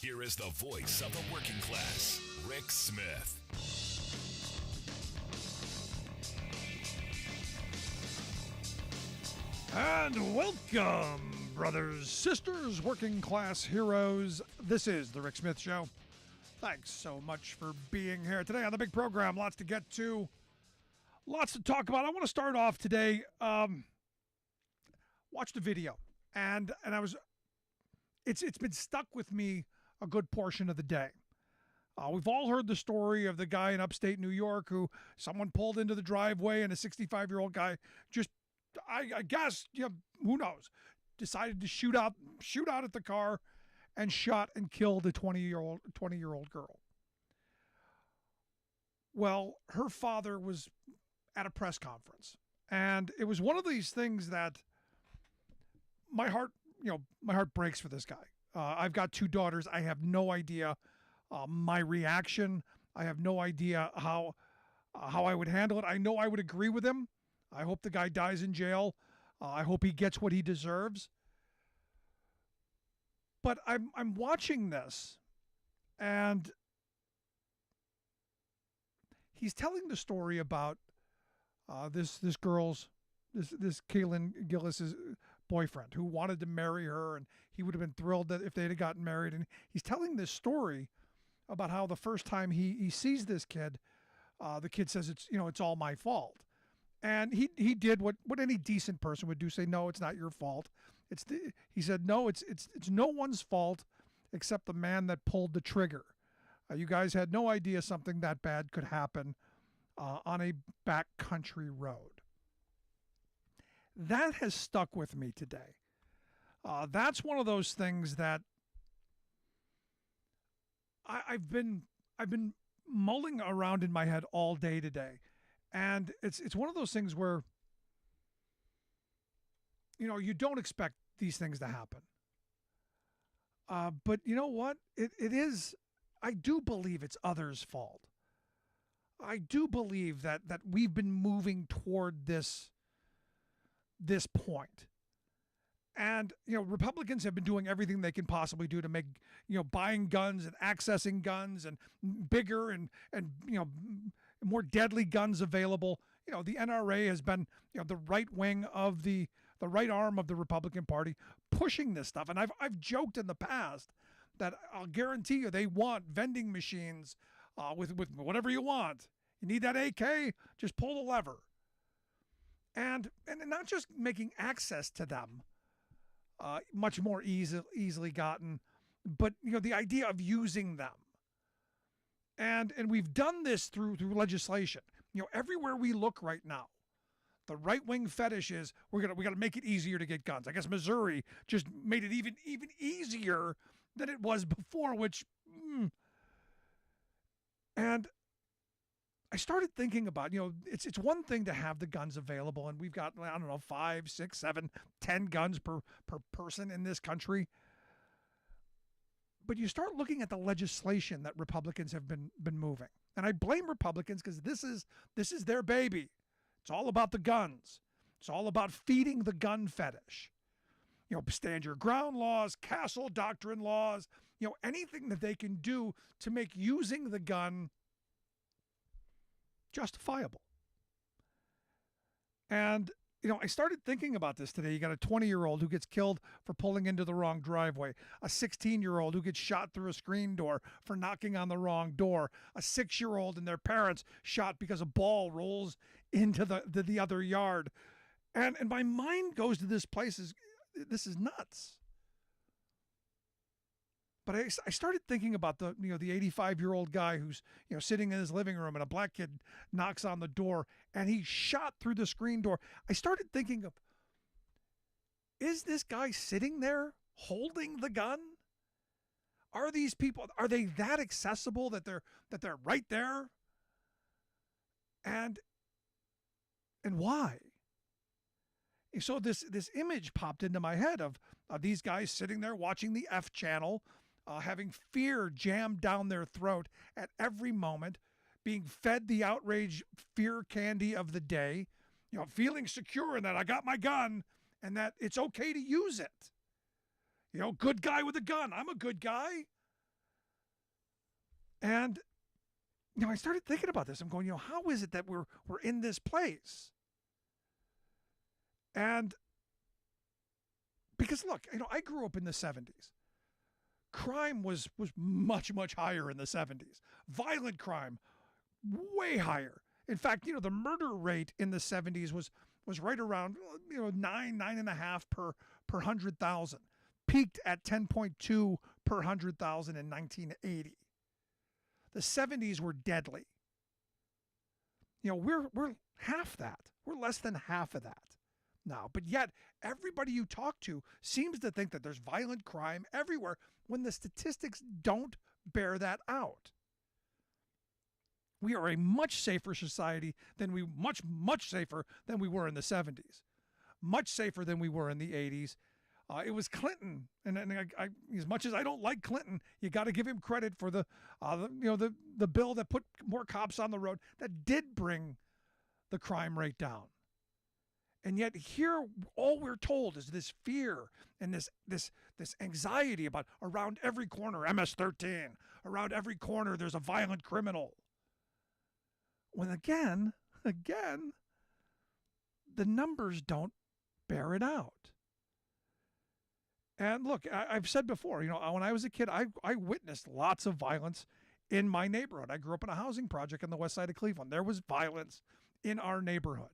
Here is the voice of the working class, Rick Smith. And welcome, brothers, sisters, working class heroes. This is the Rick Smith Show. Thanks so much for being here today on the big program. Lots to get to, lots to talk about. I want to start off today. Watched a video, and I was. It's been stuck with me a good portion of the day. We've all heard the story of the guy in upstate New York who someone pulled into the driveway, and a 65-year-old guy just, I guess, who knows, decided to shoot out at the car and shot and killed a 20-year-old girl. Well, her father was at a press conference, and it was one of these things that my heart breaks for this guy. I've got two daughters. I have no idea my reaction. I have no idea how I would handle it. I know I would agree with him. I hope the guy dies in jail. I hope he gets what he deserves. But I'm watching this, and he's telling the story about this Kaylin Gillis's boyfriend who wanted to marry her, and he would have been thrilled that if they'd have gotten married. And he's telling this story about how the first time he sees this kid, the kid says it's all my fault. And he did what any decent person would do, say, no, it's not your fault. He said, no, it's no one's fault except the man that pulled the trigger. You guys had no idea something that bad could happen on a backcountry road. That has stuck with me today. That's one of those things that I've been mulling around in my head all day today. And it's one of those things where, you don't expect these things to happen. But you know what? It is, I do believe it's others' fault. I do believe that we've been moving toward this point. And, Republicans have been doing everything they can possibly do to make, buying guns and accessing guns and bigger and more deadly guns available. The NRA has been, the right wing of the right arm of the Republican Party pushing this stuff. And I've joked in the past that I'll guarantee you they want vending machines with whatever you want. You need that AK? Just pull the lever. And not just making access to them much more easily gotten, but the idea of using them. And we've done this through legislation. Everywhere we look right now, the right wing fetish is we got to make it easier to get guns. I guess Missouri just made it even easier than it was before, which and I started thinking about, it's one thing to have the guns available, and we've got, 5, 6, 7, 10 guns per person in this country. But you start looking at the legislation that Republicans have been moving. And I blame Republicans because this is their baby. It's all about the guns. It's all about feeding the gun fetish. Stand your ground laws, castle doctrine laws, anything that they can do to make using the gun justifiable. And, I started thinking about this today. You got a 20-year-old who gets killed for pulling into the wrong driveway, a 16-year-old who gets shot through a screen door for knocking on the wrong door, a 6-year-old and their parents shot because a ball rolls into the other yard. And my mind goes to this place, this is nuts. But I started thinking about the 85-year-old guy who's, sitting in his living room and a black kid knocks on the door and he's shot through the screen door. I started thinking of, is this guy sitting there holding the gun? Are these people, are they that accessible that they're right there? And why? So this image popped into my head of these guys sitting there watching the F channel, having fear jammed down their throat at every moment, being fed the outrage fear candy of the day, feeling secure in that I got my gun and that it's okay to use it. Good guy with a gun. I'm a good guy. And I started thinking about this. I'm going, how is it that we're in this place? And because look, I grew up in the 70s. Crime was much, much higher in the 70s. Violent crime, way higher. In fact, the murder rate in the 70s was right around 9.5 per 100,000. Peaked at 10.2 per 100,000 in 1980. The 70s were deadly. We're half that. We're less than half of that now. But yet, everybody you talk to seems to think that there's violent crime everywhere when the statistics don't bear that out. We are a much safer society than much safer than we were in the 70s. Much safer than we were in the 80s. It was Clinton, and I, as much as I don't like Clinton, you got to give him credit for the bill that put more cops on the road that did bring the crime rate down. And yet here, all we're told is this fear and this anxiety about around every corner, MS-13, around every corner there's a violent criminal. When again, the numbers don't bear it out. And look, I've said before, when I was a kid, I witnessed lots of violence in my neighborhood. I grew up in a housing project on the west side of Cleveland. There was violence in our neighborhood.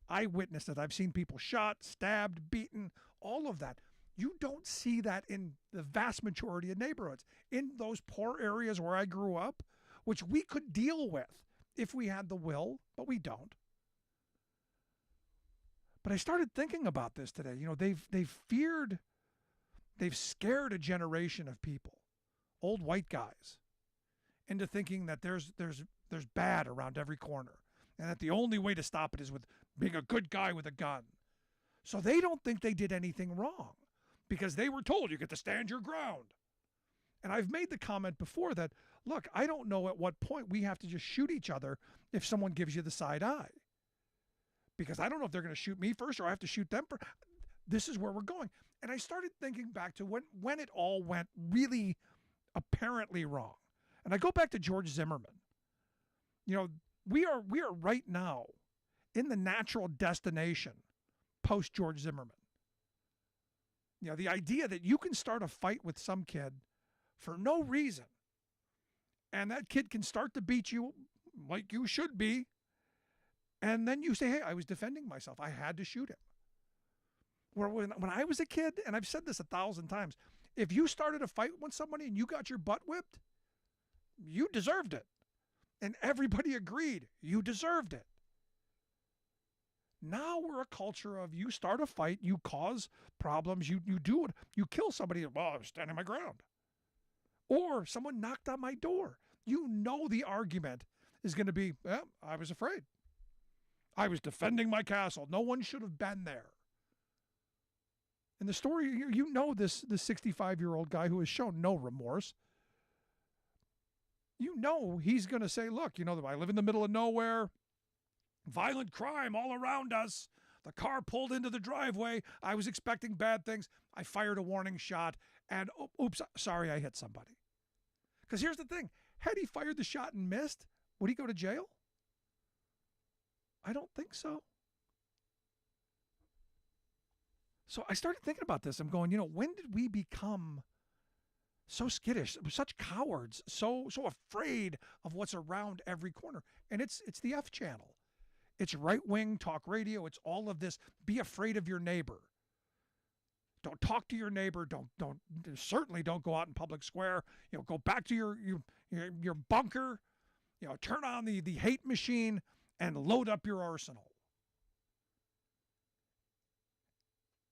I witnessed it. I've seen people shot, stabbed, beaten, all of that. You don't see that in the vast majority of neighborhoods. In those poor areas where I grew up, which we could deal with if we had the will, but we don't. But I started thinking about this today. They've scared a generation of people, old white guys, into thinking that there's bad around every corner, and that the only way to stop it is with being a good guy with a gun. So they don't think they did anything wrong because they were told you get to stand your ground. And I've made the comment before that, look, I don't know at what point we have to just shoot each other if someone gives you the side eye. Because I don't know if they're going to shoot me first or I have to shoot them first. This is where we're going. And I started thinking back to when it all went really apparently wrong. And I go back to George Zimmerman. We are right now in the natural destination post George Zimmerman. The idea that you can start a fight with some kid for no reason, and that kid can start to beat you like you should be, and then you say, hey, I was defending myself. I had to shoot him. Where when I was a kid, and I've said this 1,000 times, if you started a fight with somebody and you got your butt whipped, you deserved it. And everybody agreed you deserved it. Now we're a culture of you start a fight, you cause problems, you do it, you kill somebody, well, I was standing my ground. Or someone knocked on my door. The argument is going to be, I was afraid. I was defending my castle. No one should have been there. And the story, this 65-year-old guy who has shown no remorse. He's going to say, look, I live in the middle of nowhere. Violent crime all around us. The car pulled into the driveway. I was expecting bad things. I fired a warning shot. And, oops, sorry, I hit somebody. Because here's the thing. Had he fired the shot and missed, would he go to jail? I don't think so. So I started thinking about this. I'm going, when did we become so skittish, such cowards, so afraid of what's around every corner? And it's the F channel. It's right-wing talk radio. It's all of this. Be afraid of your neighbor. Don't talk to your neighbor. Certainly don't go out in public square. Go back to your bunker. Turn on the hate machine and load up your arsenal.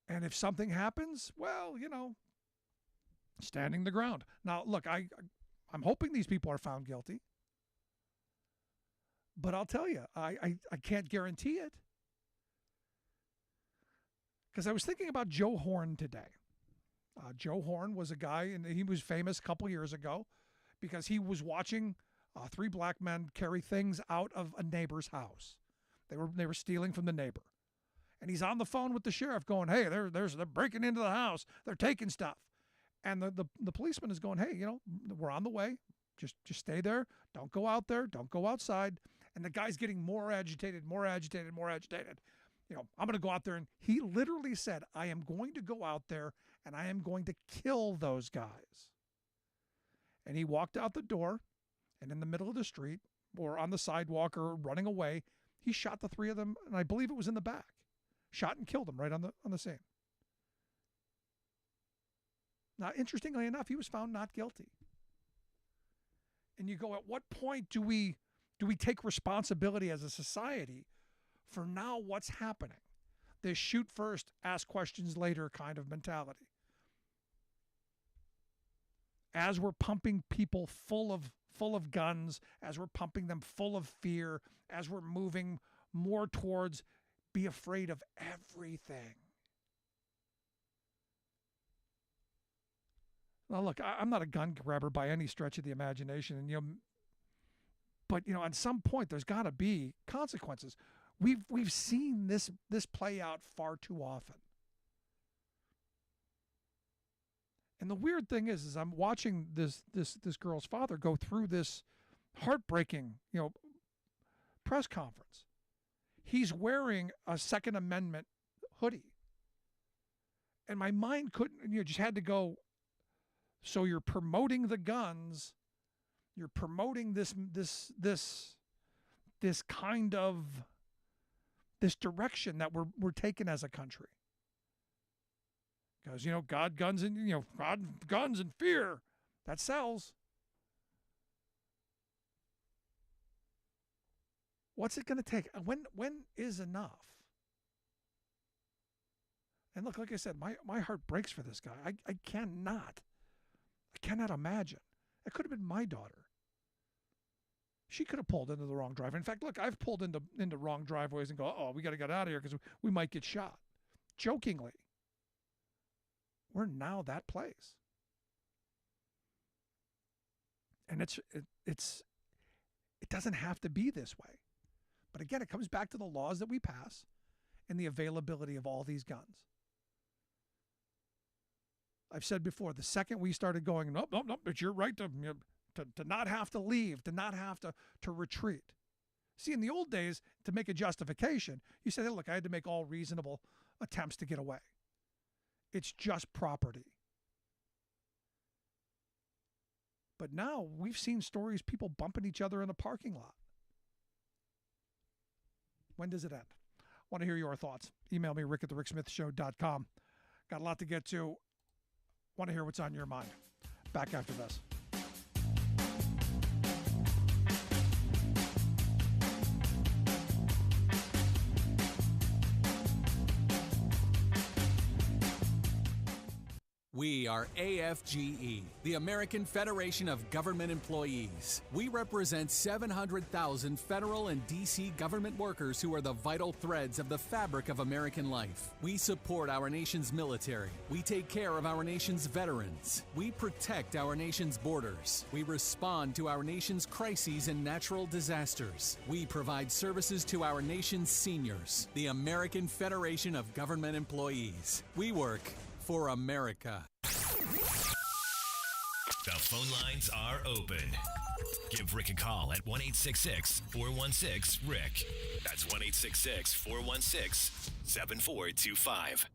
And if something happens, well, standing the ground. Now, look, I'm hoping these people are found guilty. But I'll tell you, I can't guarantee it. Because I was thinking about Joe Horn today. Joe Horn was a guy, and he was famous a couple years ago because he was watching three black men carry things out of a neighbor's house. They were stealing from the neighbor. And he's on the phone with the sheriff going, hey, they're breaking into the house. They're taking stuff. And the policeman is going, hey, we're on the way. Just stay there. Don't go out there. Don't go outside. And the guy's getting more agitated, more agitated, more agitated. I'm going to go out there. And he literally said, I am going to go out there and I am going to kill those guys. And he walked out the door, and in the middle of the street or on the sidewalk or running away, he shot the three of them, and I believe it was in the back. Shot and killed them right on the scene. Now, interestingly enough, he was found not guilty. And you go, at what point do we take responsibility as a society for now what's happening? This shoot first, ask questions later kind of mentality. As we're pumping people full of guns, as we're pumping them full of fear, as we're moving more towards be afraid of everything. Now, look, I'm not a gun grabber by any stretch of the imagination, but at some point there's got to be consequences. We've seen this play out far too often. And the weird thing is I'm watching this girl's father go through this heartbreaking, press conference. He's wearing a Second Amendment hoodie. And my mind couldn't, just had to go, so you're promoting the guns, you're promoting this kind of, this direction that we're taking as a country. Because, God, guns, and fear, that sells. What's it going to take? When is enough? And look, like I said, my heart breaks for this guy. I cannot imagine. It could have been my daughter. She could have pulled into the wrong driveway. In fact, look, I've pulled into wrong driveways and go, oh, we got to get out of here because we might get shot. Jokingly. We're now that place. And it doesn't have to be this way. But again, it comes back to the laws that we pass and the availability of all these guns. I've said before, the second we started going, nope, it's your right to not have to leave, to not have to retreat. See, in the old days, to make a justification, you said, hey, look, I had to make all reasonable attempts to get away. It's just property. But now we've seen stories, people bumping each other in a parking lot. When does it end? Want to hear your thoughts. Email me, rick@thericksmithshow.com. Got a lot to get to. Want to hear what's on your mind. Back after this. We are AFGE, the American Federation of Government Employees. We represent 700,000 federal and D.C. government workers who are the vital threads of the fabric of American life. We support our nation's military. We take care of our nation's veterans. We protect our nation's borders. We respond to our nation's crises and natural disasters. We provide services to our nation's seniors. The American Federation of Government Employees. We work for America. The phone lines are open. Give Rick a call at 1-866-416-RICK. That's 1-866-416-7425.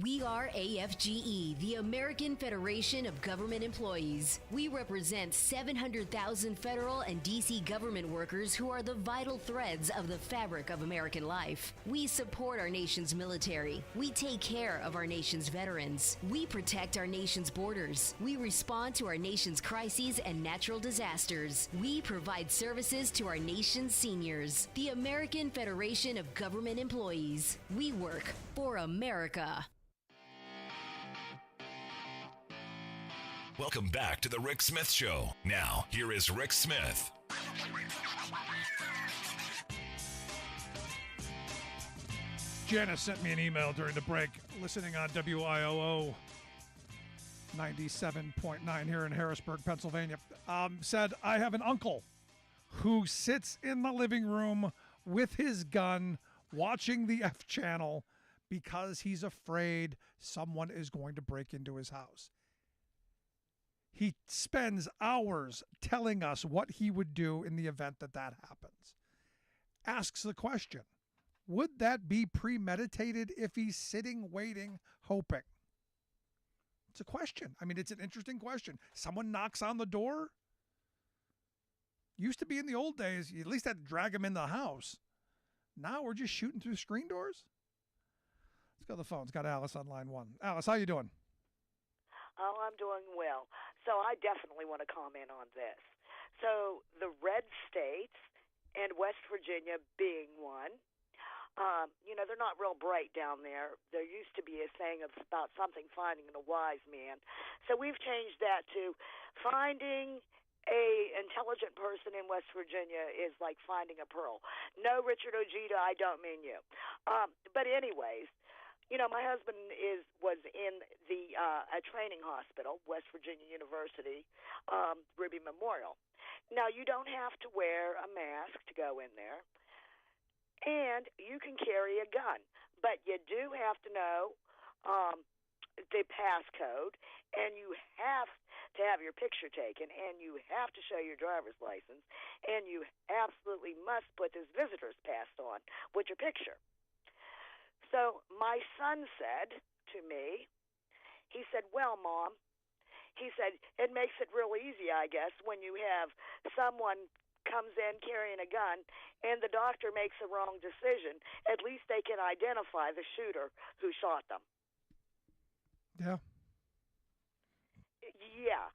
We are AFGE, the American Federation of Government Employees. We represent 700,000 federal and D.C. government workers who are the vital threads of the fabric of American life. We support our nation's military. We take care of our nation's veterans. We protect our nation's borders. We respond to our nation's crises and natural disasters. We provide services to our nation's seniors. The American Federation of Government Employees. We work for America. Welcome back to the Rick Smith Show. Now, here is Rick Smith. Janice sent me an email during the break, listening on WIOO 97.9 here in Harrisburg, Pennsylvania. Said, I have an uncle who sits in the living room with his gun watching the F channel because he's afraid someone is going to break into his house. He spends hours telling us what he would do in the event that happens. Asks the question, would that be premeditated if he's sitting, waiting, hoping? It's a question. I mean, it's an interesting question. Someone knocks on the door. Used to be in the old days, you at least had to drag him in the house. Now we're just shooting through screen doors. Let's go to the phones. Got Alice on line 1. Alice, how you doing? Oh, I'm doing well. So I definitely want to comment on this. So the red states, and West Virginia being one, they're not real bright down there. There used to be a saying about something finding a wise man. So we've changed that to finding a intelligent person in West Virginia is like finding a pearl. No, Richard Ojeda, I don't mean you. But anyways, my husband was in a training hospital, West Virginia University, Ruby Memorial. Now, you don't have to wear a mask to go in there, and you can carry a gun, but you do have to know the passcode, and you have to have your picture taken, and you have to show your driver's license, and you absolutely must put this visitor's pass on with your picture. So my son said to me, he said, well, Mom, he said, it makes it real easy, I guess, when you have someone comes in carrying a gun and the doctor makes a wrong decision. At least they can identify the shooter who shot them. Yeah. Yeah.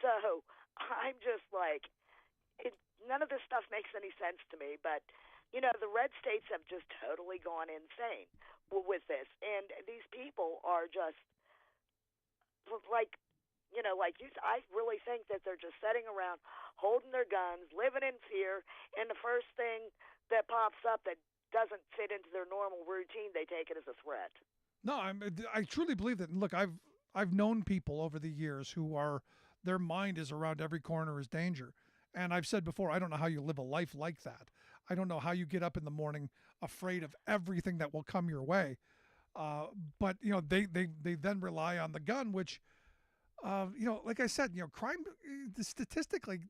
So I'm just like, none of this stuff makes any sense to me, but the red states have just totally gone insane with this. And these people are just like you said, I really think that they're just sitting around holding their guns, living in fear, and the first thing that pops up that doesn't fit into their normal routine, they take it as a threat. No, I truly believe that. And look, I've known people over the years who their mind is around every corner is danger. And I've said before, I don't know how you live a life like that. I don't know how you get up in the morning afraid of everything that will come your way. But they then rely on the gun, which, like I said, crime statistically,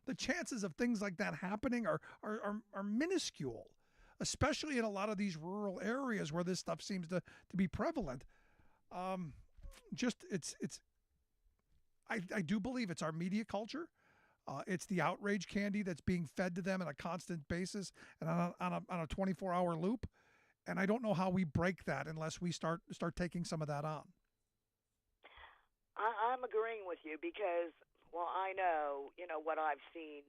the chances of things like that happening are minuscule, especially in a lot of these rural areas where this stuff seems to be prevalent. I do believe it's our media culture. It's the outrage candy that's being fed to them on a constant basis and on a 24-hour loop. And I don't know how we break that unless we start taking some of that on. I'm agreeing with you because, well, I know, what I've seen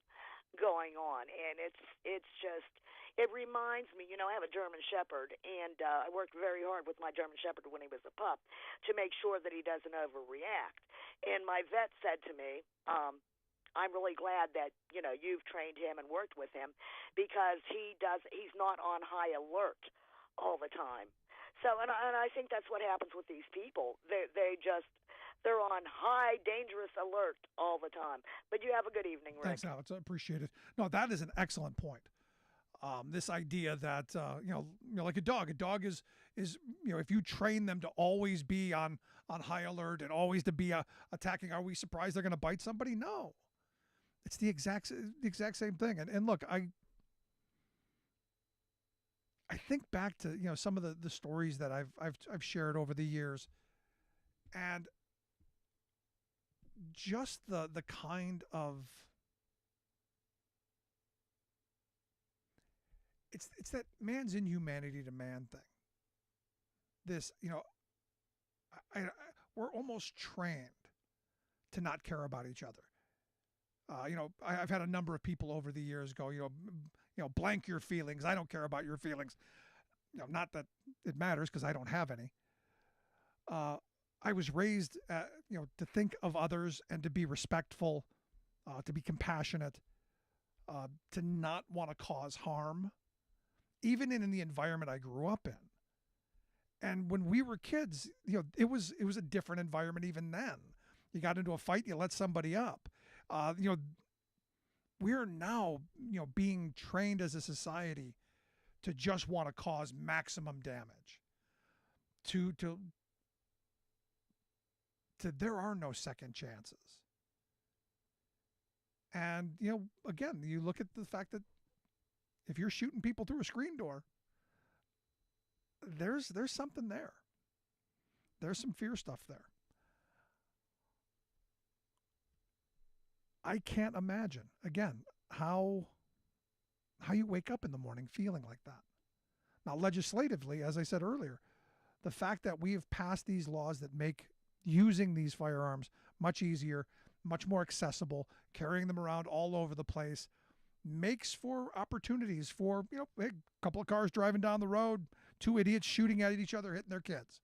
going on, and it's just, it reminds me, I have a German Shepherd, and I worked very hard with my German Shepherd when he was a pup to make sure that he doesn't overreact. And my vet said to me, I'm really glad that, you've trained him and worked with him because he's not on high alert all the time. So, and I think that's what happens with these people. They're on high, dangerous alert all the time. But you have a good evening, Rick. Thanks, Alex. I appreciate it. No, that is an excellent point. This idea that, like a dog is, if you train them to always be on high alert and always to be attacking, are we surprised they're going to bite somebody? No. It's the exact same thing. And look, I think back to, some of the stories that I've shared over the years, and just the kind of it's that man's inhumanity to man thing. This, we're almost trained to not care about each other. I've had a number of people over the years go, blank your feelings. I don't care about your feelings. Not that it matters because I don't have any. I was raised, to think of others and to be respectful, to be compassionate, to not want to cause harm, even in the environment I grew up in. And when we were kids, it was a different environment even then. You got into a fight, you let somebody up. We're now, being trained as a society to just want to cause maximum damage. To there are no second chances. And, again, you look at the fact that if you're shooting people through a screen door, there's something there. There's some fear stuff there. I can't imagine, again, how you wake up in the morning feeling like that. Now, legislatively, as I said earlier, the fact that we have passed these laws that make using these firearms much easier, much more accessible, carrying them around all over the place, makes for opportunities for, a couple of cars driving down the road, two idiots shooting at each other, hitting their kids.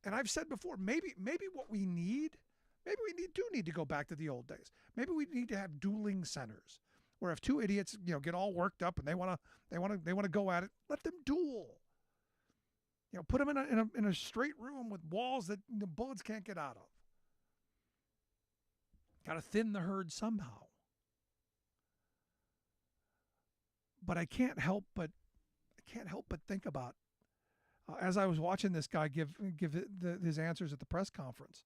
And I've said before, maybe what we need, do need to go back to the old days. Maybe we need to have dueling centers where if two idiots, get all worked up and they want to go at it, let them duel. Put them in a straight room with walls that the bullets can't get out of. Got to thin the herd somehow. But I can't help but think about, as I was watching this guy give his answers at the press conference.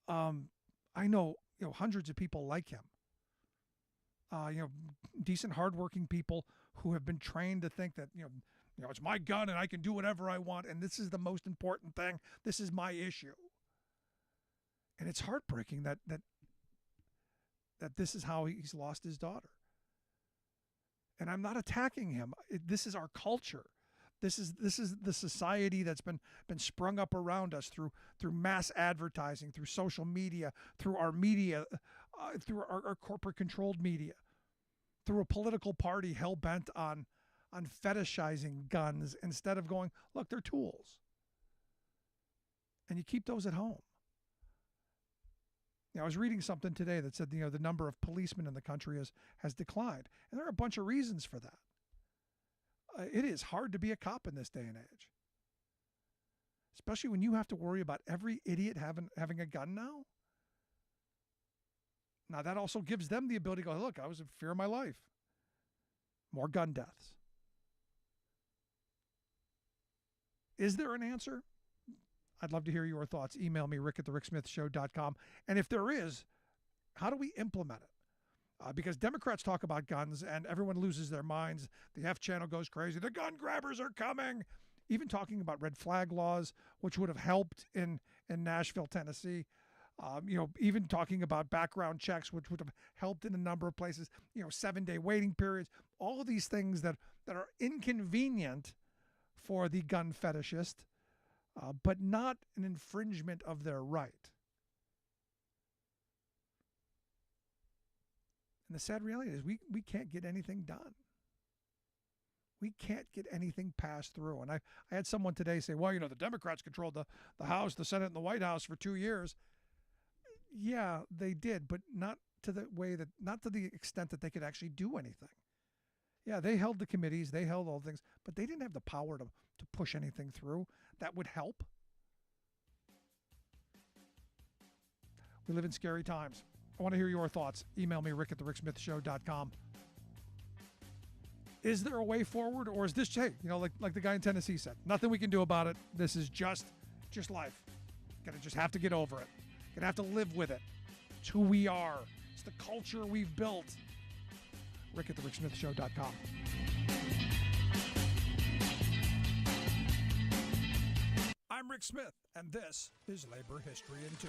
I know hundreds of people like him. Decent, hardworking people who have been trained to think that it's my gun and I can do whatever I want, and this is the most important thing. This is my issue. And it's heartbreaking that this is how he's lost his daughter. And I'm not attacking him. This is our culture. This is the society that's been sprung up around us through mass advertising, through social media, through our media, through our corporate controlled media, through a political party hell bent on fetishizing guns instead of going, look, they're tools. And you keep those at home. I was reading something today that said, the number of policemen in the country has declined. And there are a bunch of reasons for that. It is hard to be a cop in this day and age. Especially when you have to worry about every idiot having a gun now. Now, that also gives them the ability to go, look, I was in fear of my life. More gun deaths. Is there an answer? I'd love to hear your thoughts. Email me, rick@thericksmithshow.com. And if there is, how do we implement it? Because Democrats talk about guns and everyone loses their minds. The F channel goes crazy. The gun grabbers are coming. Even talking about red flag laws, which would have helped in Nashville, Tennessee. Even talking about background checks, which would have helped in a number of places. 7-day waiting periods. All of these things that are inconvenient for the gun fetishist, but not an infringement of their right. And the sad reality is we can't get anything done. We can't get anything passed through. And I had someone today say, well, the Democrats controlled the House, the Senate, and the White House for 2 years. Yeah, they did, but not to the extent that they could actually do anything. Yeah, they held the committees, they held all things, but they didn't have the power to push anything through that would help. We live in scary times. I want to hear your thoughts. Email me, rick@thericksmithshow.com. Is there a way forward, or is this, like the guy in Tennessee said, nothing we can do about it. This is just life. Gonna just have to get over it. Gonna have to live with it. It's who we are. It's the culture we've built. rick@thericksmithshow.com. I'm Rick Smith, and this is Labor History in 2.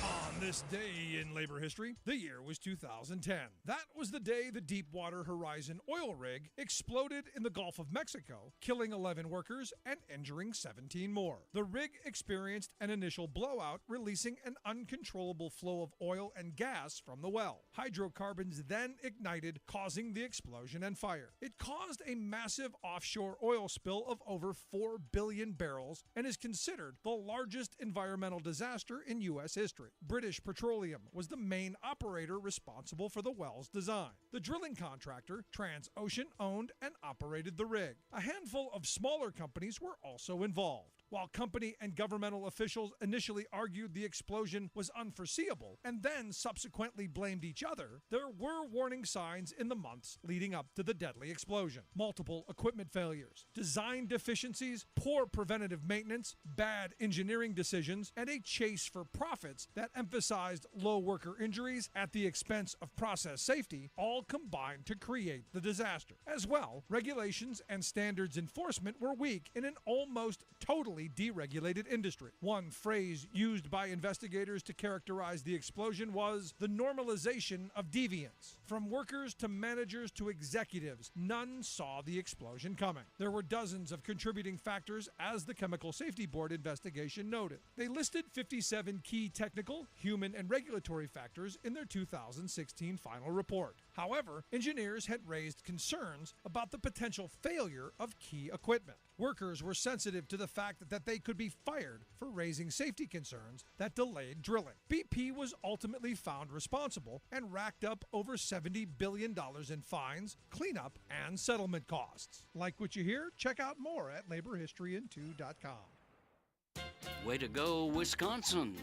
On this day in labor history, the year was 2010. That was the day the Deepwater Horizon oil rig exploded in the Gulf of Mexico, killing 11 workers and injuring 17 more. The rig experienced an initial blowout, releasing an uncontrollable flow of oil and gas from the well. Hydrocarbons then ignited, causing the explosion and fire. It caused a massive offshore oil spill of over 4 billion barrels and is considered the largest environmental disaster in U.S. history. British Petroleum was the main operator responsible for the well's design. The drilling contractor, Transocean, owned and operated the rig. A handful of smaller companies were also involved. While company and governmental officials initially argued the explosion was unforeseeable and then subsequently blamed each other, there were warning signs in the months leading up to the deadly explosion. Multiple equipment failures, design deficiencies, poor preventative maintenance, bad engineering decisions, and a chase for profits that emphasized low worker injuries at the expense of process safety all combined to create the disaster. As well, regulations and standards enforcement were weak in an almost totally deregulated industry. One phrase used by investigators to characterize the explosion was the normalization of deviance. From workers to managers to executives, none saw the explosion coming. There were dozens of contributing factors, as the Chemical Safety Board investigation noted. They listed 57 key technical, human, and regulatory factors in their 2016 final report. However, engineers had raised concerns about the potential failure of key equipment. Workers were sensitive to the fact that they could be fired for raising safety concerns that delayed drilling. BP was ultimately found responsible and racked up over $70 billion in fines, cleanup, and settlement costs. Like what you hear? Check out more at laborhistoryin2.com. Way to go, Wisconsin!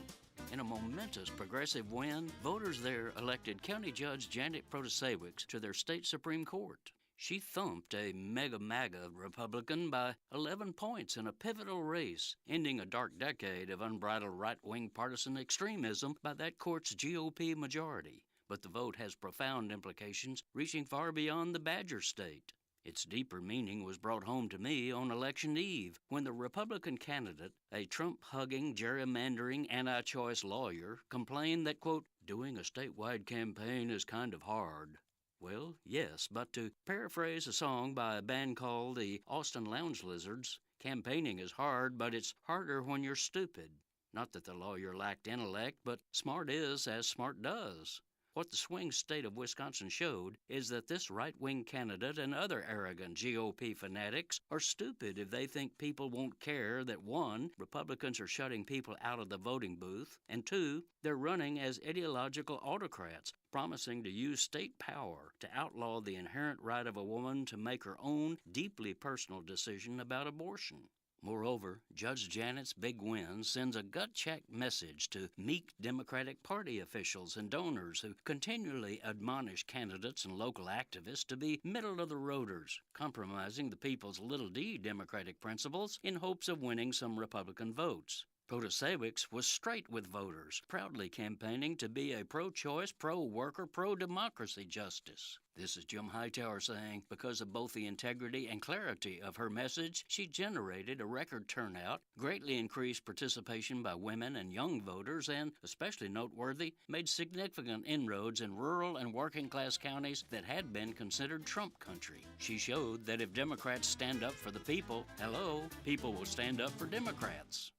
In a momentous progressive win, voters there elected County Judge Janet Protasewicz to their state Supreme Court. She thumped a mega-MAGA Republican by 11 points in a pivotal race, ending a dark decade of unbridled right-wing partisan extremism by that court's GOP majority. But the vote has profound implications reaching far beyond the Badger State. Its deeper meaning was brought home to me on election eve when the Republican candidate, a Trump-hugging, gerrymandering, anti-choice lawyer, complained that, quote, doing a statewide campaign is kind of hard. Well, yes, but to paraphrase a song by a band called the Austin Lounge Lizards, campaigning is hard, but it's harder when you're stupid. Not that the lawyer lacked intellect, but smart is as smart does. What the swing state of Wisconsin showed is that this right-wing candidate and other arrogant GOP fanatics are stupid if they think people won't care that, one, Republicans are shutting people out of the voting booth, and two, they're running as ideological autocrats, promising to use state power to outlaw the inherent right of a woman to make her own deeply personal decision about abortion. Moreover, Judge Janet's big win sends a gut-check message to meek Democratic Party officials and donors who continually admonish candidates and local activists to be middle-of-the-roaders, compromising the people's little d Democratic principles in hopes of winning some Republican votes. Protasewicz was straight with voters, proudly campaigning to be a pro-choice, pro-worker, pro-democracy justice. This is Jim Hightower saying, because of both the integrity and clarity of her message, she generated a record turnout, greatly increased participation by women and young voters, and, especially noteworthy, made significant inroads in rural and working-class counties that had been considered Trump country. She showed that if Democrats stand up for the people, hello, people will stand up for Democrats.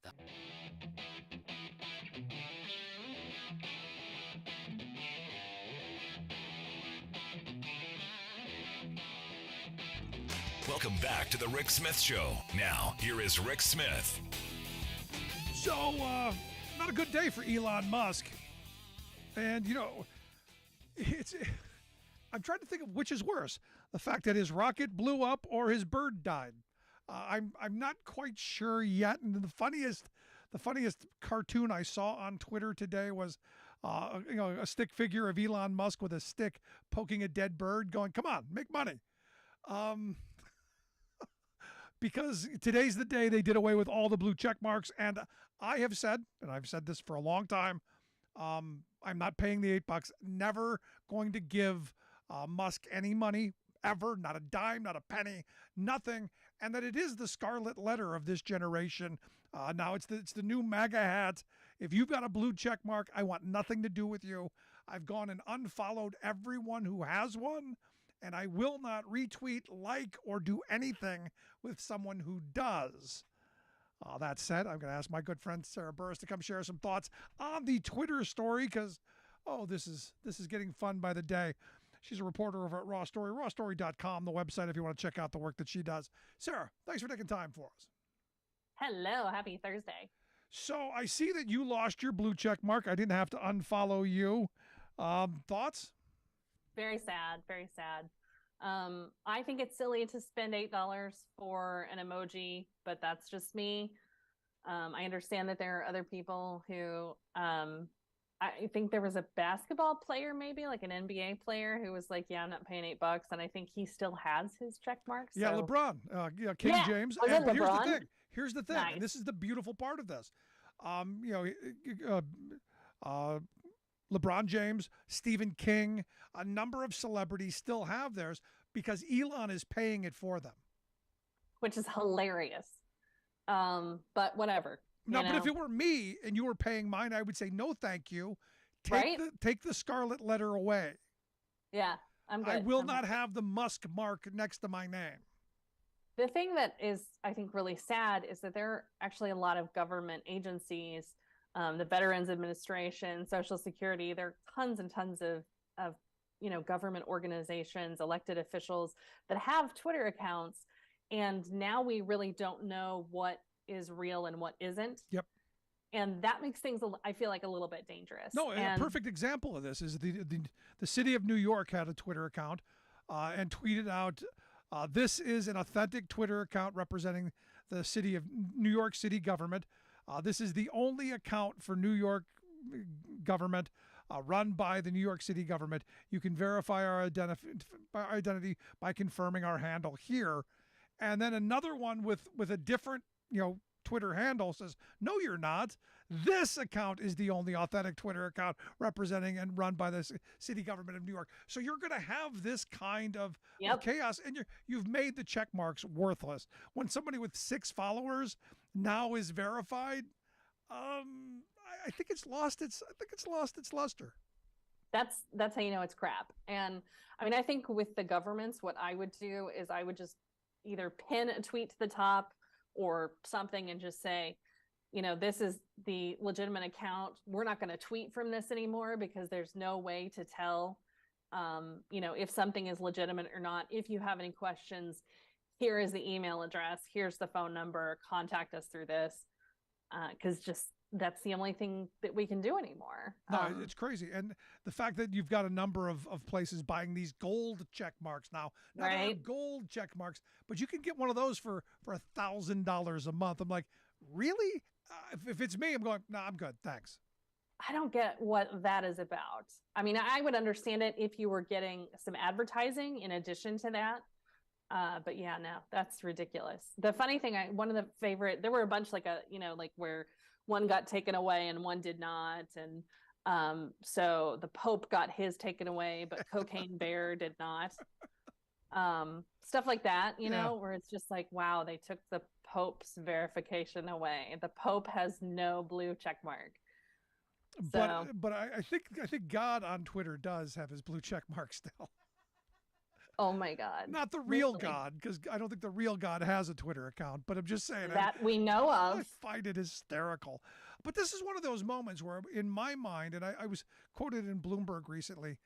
Welcome back to the Rick Smith Show. Now, here is Rick Smith. So, not a good day for Elon Musk. And, you know, I'm trying to think of which is worse. The fact that his rocket blew up or his bird died. I'm not quite sure yet. And the funniest cartoon I saw on Twitter today was, a stick figure of Elon Musk with a stick poking a dead bird going, come on, make money. Because today's the day they did away with all the blue check marks. And I have said, and I've said this for a long time, I'm not paying the $8, never going to give Musk any money, ever, not a dime, not a penny, nothing. And that it is the scarlet letter of this generation. Now it's the new MAGA hat. If you've got a blue check mark, I want nothing to do with you. I've gone and unfollowed everyone who has one. And I will not retweet, like, or do anything with someone who does. That said, I'm going to ask my good friend Sarah Burris to come share some thoughts on the Twitter story because, this is getting fun by the day. She's a reporter over at Raw Story, rawstory.com, the website if you want to check out the work that she does. Sarah, thanks for taking time for us. Hello, happy Thursday. So I see that you lost your blue check mark. I didn't have to unfollow you. Thoughts? Very sad, very sad. I think it's silly to spend $8 for an emoji, but that's just me. I understand that there are other people who, I think there was a basketball player, maybe like an NBA player, who was like, "Yeah, I'm not paying $8," and I think he still has his check mark. So. Yeah, LeBron, King Yeah. James. Was it And here's the LeBron? thing. Here's the thing. Nice. And this is the beautiful part of this. LeBron James, Stephen King, a number of celebrities still have theirs because Elon is paying it for them. Which is hilarious. But whatever. No, but if it were me and you were paying mine, I would say no, thank you. Take the scarlet letter away. Yeah, I'm good. I will not have the Musk mark next to my name. The thing that is, I think, really sad is that there are actually a lot of government agencies, the Veterans Administration, Social Security. There are tons and tons of government organizations, elected officials that have Twitter accounts, and now we really don't know what is real and what isn't. Yep. And that makes things, I feel like, a little bit dangerous. No, a perfect example of this is the city of New York had a Twitter account and tweeted out, this is an authentic Twitter account representing the city of New York City government. This is the only account for New York government run by the New York City government. You can verify our identity by confirming our handle here. And then another one with a different, Twitter handle says, no, you're not. This account is the only authentic Twitter account representing and run by the city government of New York. So you're going to have this kind of chaos, and you've made the check marks worthless. When somebody with 6 followers now is verified, I think it's lost its luster. That's how you know it's crap. And I mean, I think with the governments, what I would do is I would just either pin a tweet to the top or something and just say, this is the legitimate account. We're not going to tweet from this anymore because there's no way to tell, if something is legitimate or not. If you have any questions, here is the email address. Here's the phone number. Contact us through this. Because that's the only thing that we can do anymore. No, it's crazy. And the fact that you've got a number of places buying these gold check marks now. Now right. There are gold check marks, but you can get one of those for $1,000 a month. I'm like, really? If it's me, I'm going, no, I'm good. Thanks. I don't get what that is about. I mean, I would understand it if you were getting some advertising in addition to that. But yeah, no, that's ridiculous. The funny thing, one of the favorite, there were a bunch like where one got taken away and one did not. And so the Pope got his taken away, but Cocaine Bear did not. Stuff like that, where it's just like, wow, they took the Pope's verification away. The Pope has no blue check mark. So. But I think God on Twitter does have his blue check mark still. Oh my God. Not the real God, because I don't think the real God has a Twitter account, but I'm just saying that we know of. I find it hysterical. But this is one of those moments where in my mind, and I was quoted in Bloomberg recently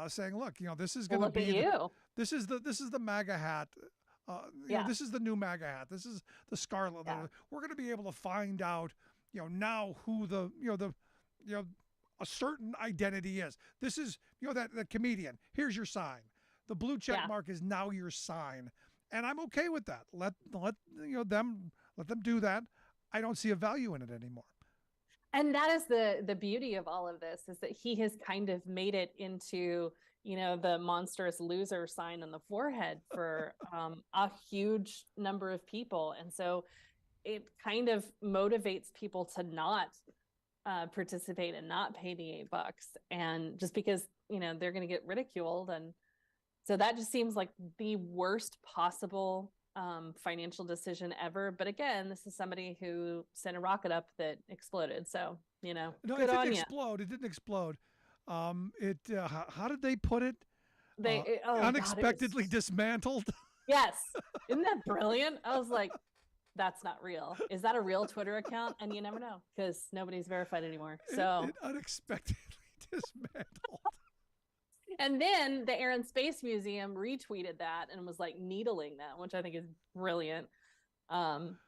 saying, look, this is going to be this is the MAGA hat. This is the new MAGA hat. This is the scarlet. Yeah. We're going to be able to find out, now who a certain identity is. This is, that comedian. Here's your sign. The blue check mark is now your sign, and I'm okay with that. Let them do that. I don't see a value in it anymore. And that is the beauty of all of this, is that he has kind of made it into the monstrous loser sign on the forehead for a huge number of people, and so it kind of motivates people to not participate and not pay the $8, and just because they're going to get ridiculed. And so that just seems like the worst possible financial decision ever. But again, this is somebody who sent a rocket up that exploded. So, no, good it on didn't you. explode. It didn't explode. How did they put it? Unexpectedly dismantled. Yes. Isn't that brilliant? I was like, that's not real. Is that a real Twitter account? And you never know, because nobody's verified anymore. So it unexpectedly dismantled. And then the Air and Space Museum retweeted that and was like needling that, which I think is brilliant.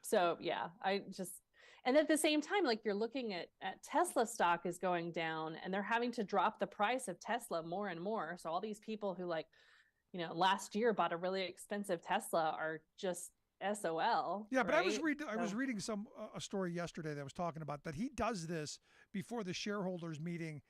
So yeah, and at the same time, like you're looking at Tesla stock is going down, and they're having to drop the price of Tesla more and more. So all these people who last year bought a really expensive Tesla are just SOL. Yeah, but I was right? reading some a story yesterday that was talking about that he does this before the shareholders meeting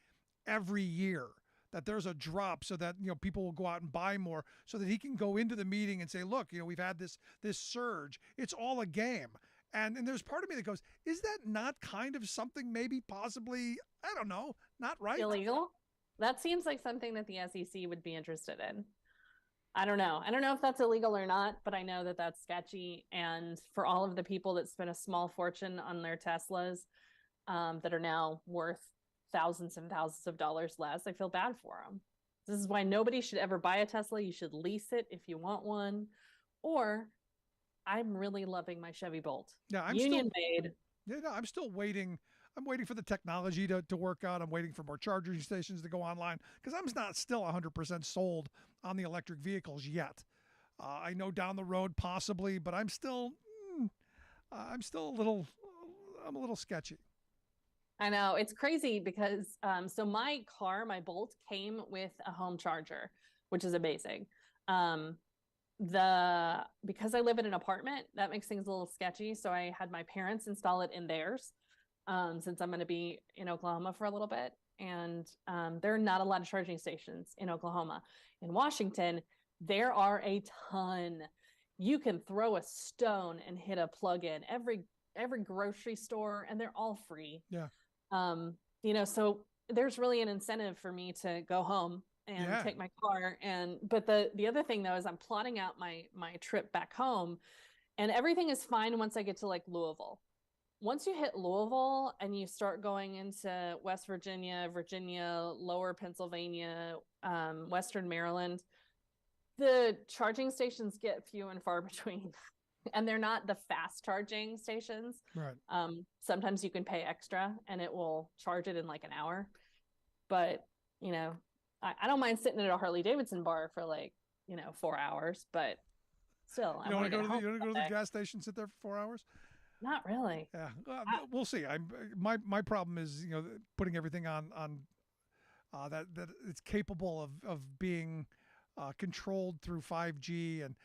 every year. That there's a drop so that people will go out and buy more, so that he can go into the meeting and say, look, we've had this surge. It's all a game. And there's part of me that goes, is that not kind of something maybe possibly, I don't know, not right? Illegal? That seems like something that the SEC would be interested in. I don't know. I don't know if that's illegal or not, but I know that that's sketchy. And for all of the people that spent a small fortune on their Teslas that are now worth thousands and thousands of dollars less, I feel bad for them. This is why nobody should ever buy a Tesla. You should lease it if you want one. Or I'm really loving my Chevy Bolt. Yeah, Union made. Yeah, no, I'm still waiting. I'm waiting for the technology to work out. I'm waiting for more charging stations to go online because I'm not still 100% sold on the electric vehicles yet. I know down the road possibly, but I'm still a little sketchy. I know it's crazy because so my Bolt came with a home charger, which is amazing. Because I live in an apartment, that makes things a little sketchy. So I had my parents install it in theirs, since I'm going to be in Oklahoma for a little bit. And there are not a lot of charging stations in Oklahoma. In Washington, there are a ton. You can throw a stone and hit a plug-in every grocery store, and they're all free. Yeah. So there's really an incentive for me to go home and take my car. But the other thing though is I'm plotting out my trip back home, and everything is fine once I get to like Louisville. Once you hit Louisville and you start going into West Virginia, Lower Pennsylvania, Western Maryland, the charging stations get few and far between. And they're not the fast charging stations. Right. Sometimes you can pay extra and it will charge it in like an hour. But, I don't mind sitting at a Harley Davidson bar for 4 hours, but still. You want to go to the gas station, sit there for 4 hours? Not really. Yeah. We'll see. My problem is, putting everything on that it's capable of being controlled through 5G, and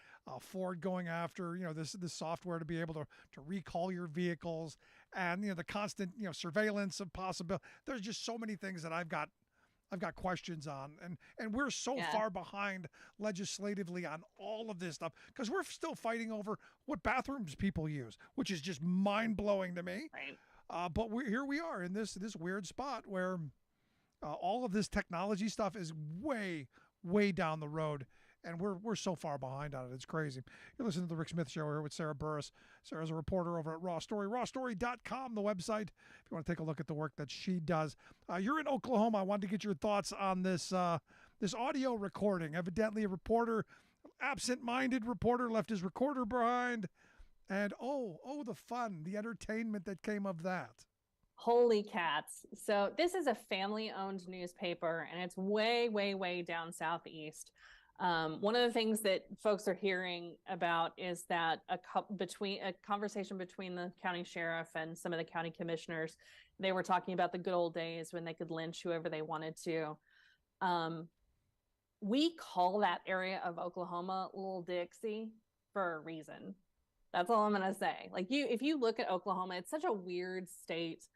Ford going after this software to be able to recall your vehicles, and the constant surveillance of possibility. There's just so many things that I've got questions on, and we're so far behind legislatively on all of this stuff because we're still fighting over what bathrooms people use, which is just mind blowing to me. Right. But here we are in this weird spot where all of this technology stuff is way down the road, and we're so far behind on it. It's crazy. You're listening to the Rick Smith Show here with Sarah Burris. Sarah's a reporter over at Raw Story, rawstory.com, the website, if you want to take a look at the work that she does. You're in Oklahoma. I wanted to get your thoughts on this audio recording. Evidently, absent-minded reporter left his recorder behind, and the fun, the entertainment that came of that. Holy cats. So this is a family-owned newspaper, and it's way down southeast. One of the things that folks are hearing about is that a conversation between the county sheriff and some of the county commissioners, they were talking about the good old days when they could lynch whoever they wanted to. We call that area of Oklahoma Little Dixie for a reason. That's all I'm going to say. If you look at Oklahoma, it's such a weird state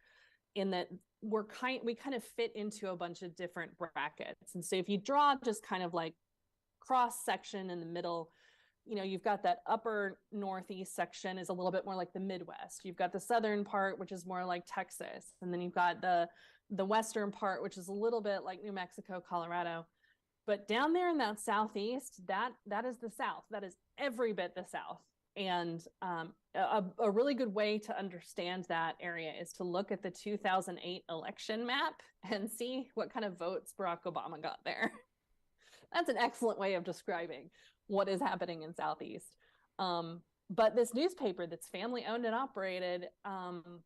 in that we kind of fit into a bunch of different brackets. And so if you draw just kind of like cross section in the middle, you've got that upper northeast section is a little bit more like the Midwest. You've got the southern part, which is more like Texas. And then you've got the western part, which is a little bit like New Mexico, Colorado. But down there in that southeast, that is the South. That is every bit the South. And a really good way to understand that area is to look at the 2008 election map and see what kind of votes Barack Obama got there. That's an excellent way of describing what is happening in Southeast. But this newspaper that's family owned and operated,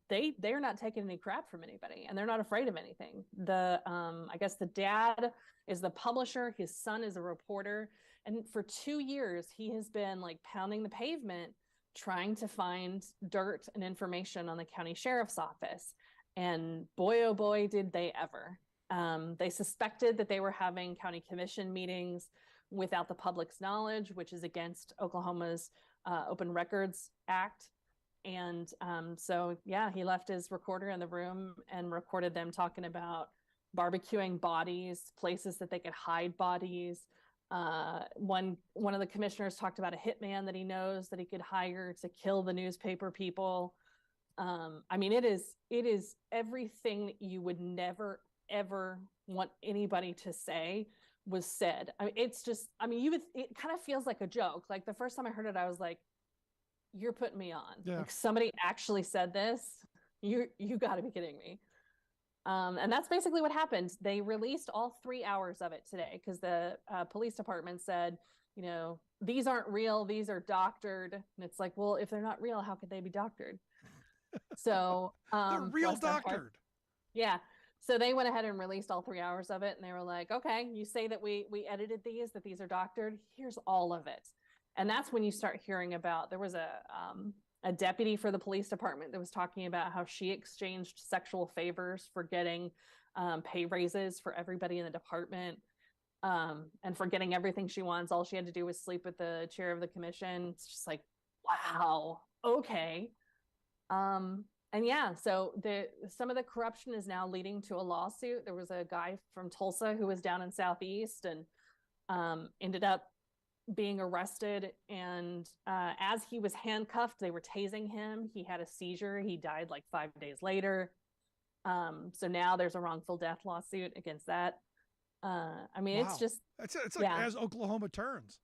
they're not taking any crap from anybody, and they're not afraid of anything. I guess the dad is the publisher, his son is a reporter, and for 2 years he has been pounding the pavement trying to find dirt and information on the county sheriff's office. And boy, oh boy, did they ever. They suspected that they were having county commission meetings without the public's knowledge, which is against Oklahoma's Open Records Act. And so, yeah, he left his recorder in the room and recorded them talking about barbecuing bodies, places that they could hide bodies. One of the commissioners talked about a hitman that he knows that he could hire to kill the newspaper people. I mean, it is everything that you would never, ever want anybody to say was said. I mean, it's just, I mean, it kind of feels like a joke. Like the first time I heard it, I was like, you're putting me on. Yeah. Like somebody actually said this. You got to be kidding me. And that's basically what happened. They released all 3 hours of it today because the police department said, you know, these aren't real. These are doctored. And it's like, well, if they're not real, how could they be doctored? So they're real doctored. Yeah. So they went ahead and released all 3 hours of it. And they were like, okay, you say that we edited these, that these are doctored. Here's all of it. And that's when you start hearing about, there was a deputy for the police department that was talking about how she exchanged sexual favors for getting pay raises for everybody in the department, and for getting everything she wants. All she had to do was sleep with the chair of the commission. It's just like, wow, okay. And yeah, so some of the corruption is now leading to a lawsuit. There was a guy from Tulsa who was down in Southeast and ended up being arrested, and as he was handcuffed, they were tasing him. He had a seizure. He died like 5 days later. So now there's a wrongful death lawsuit against that. I mean, Wow. it's just, It's like as Oklahoma turns.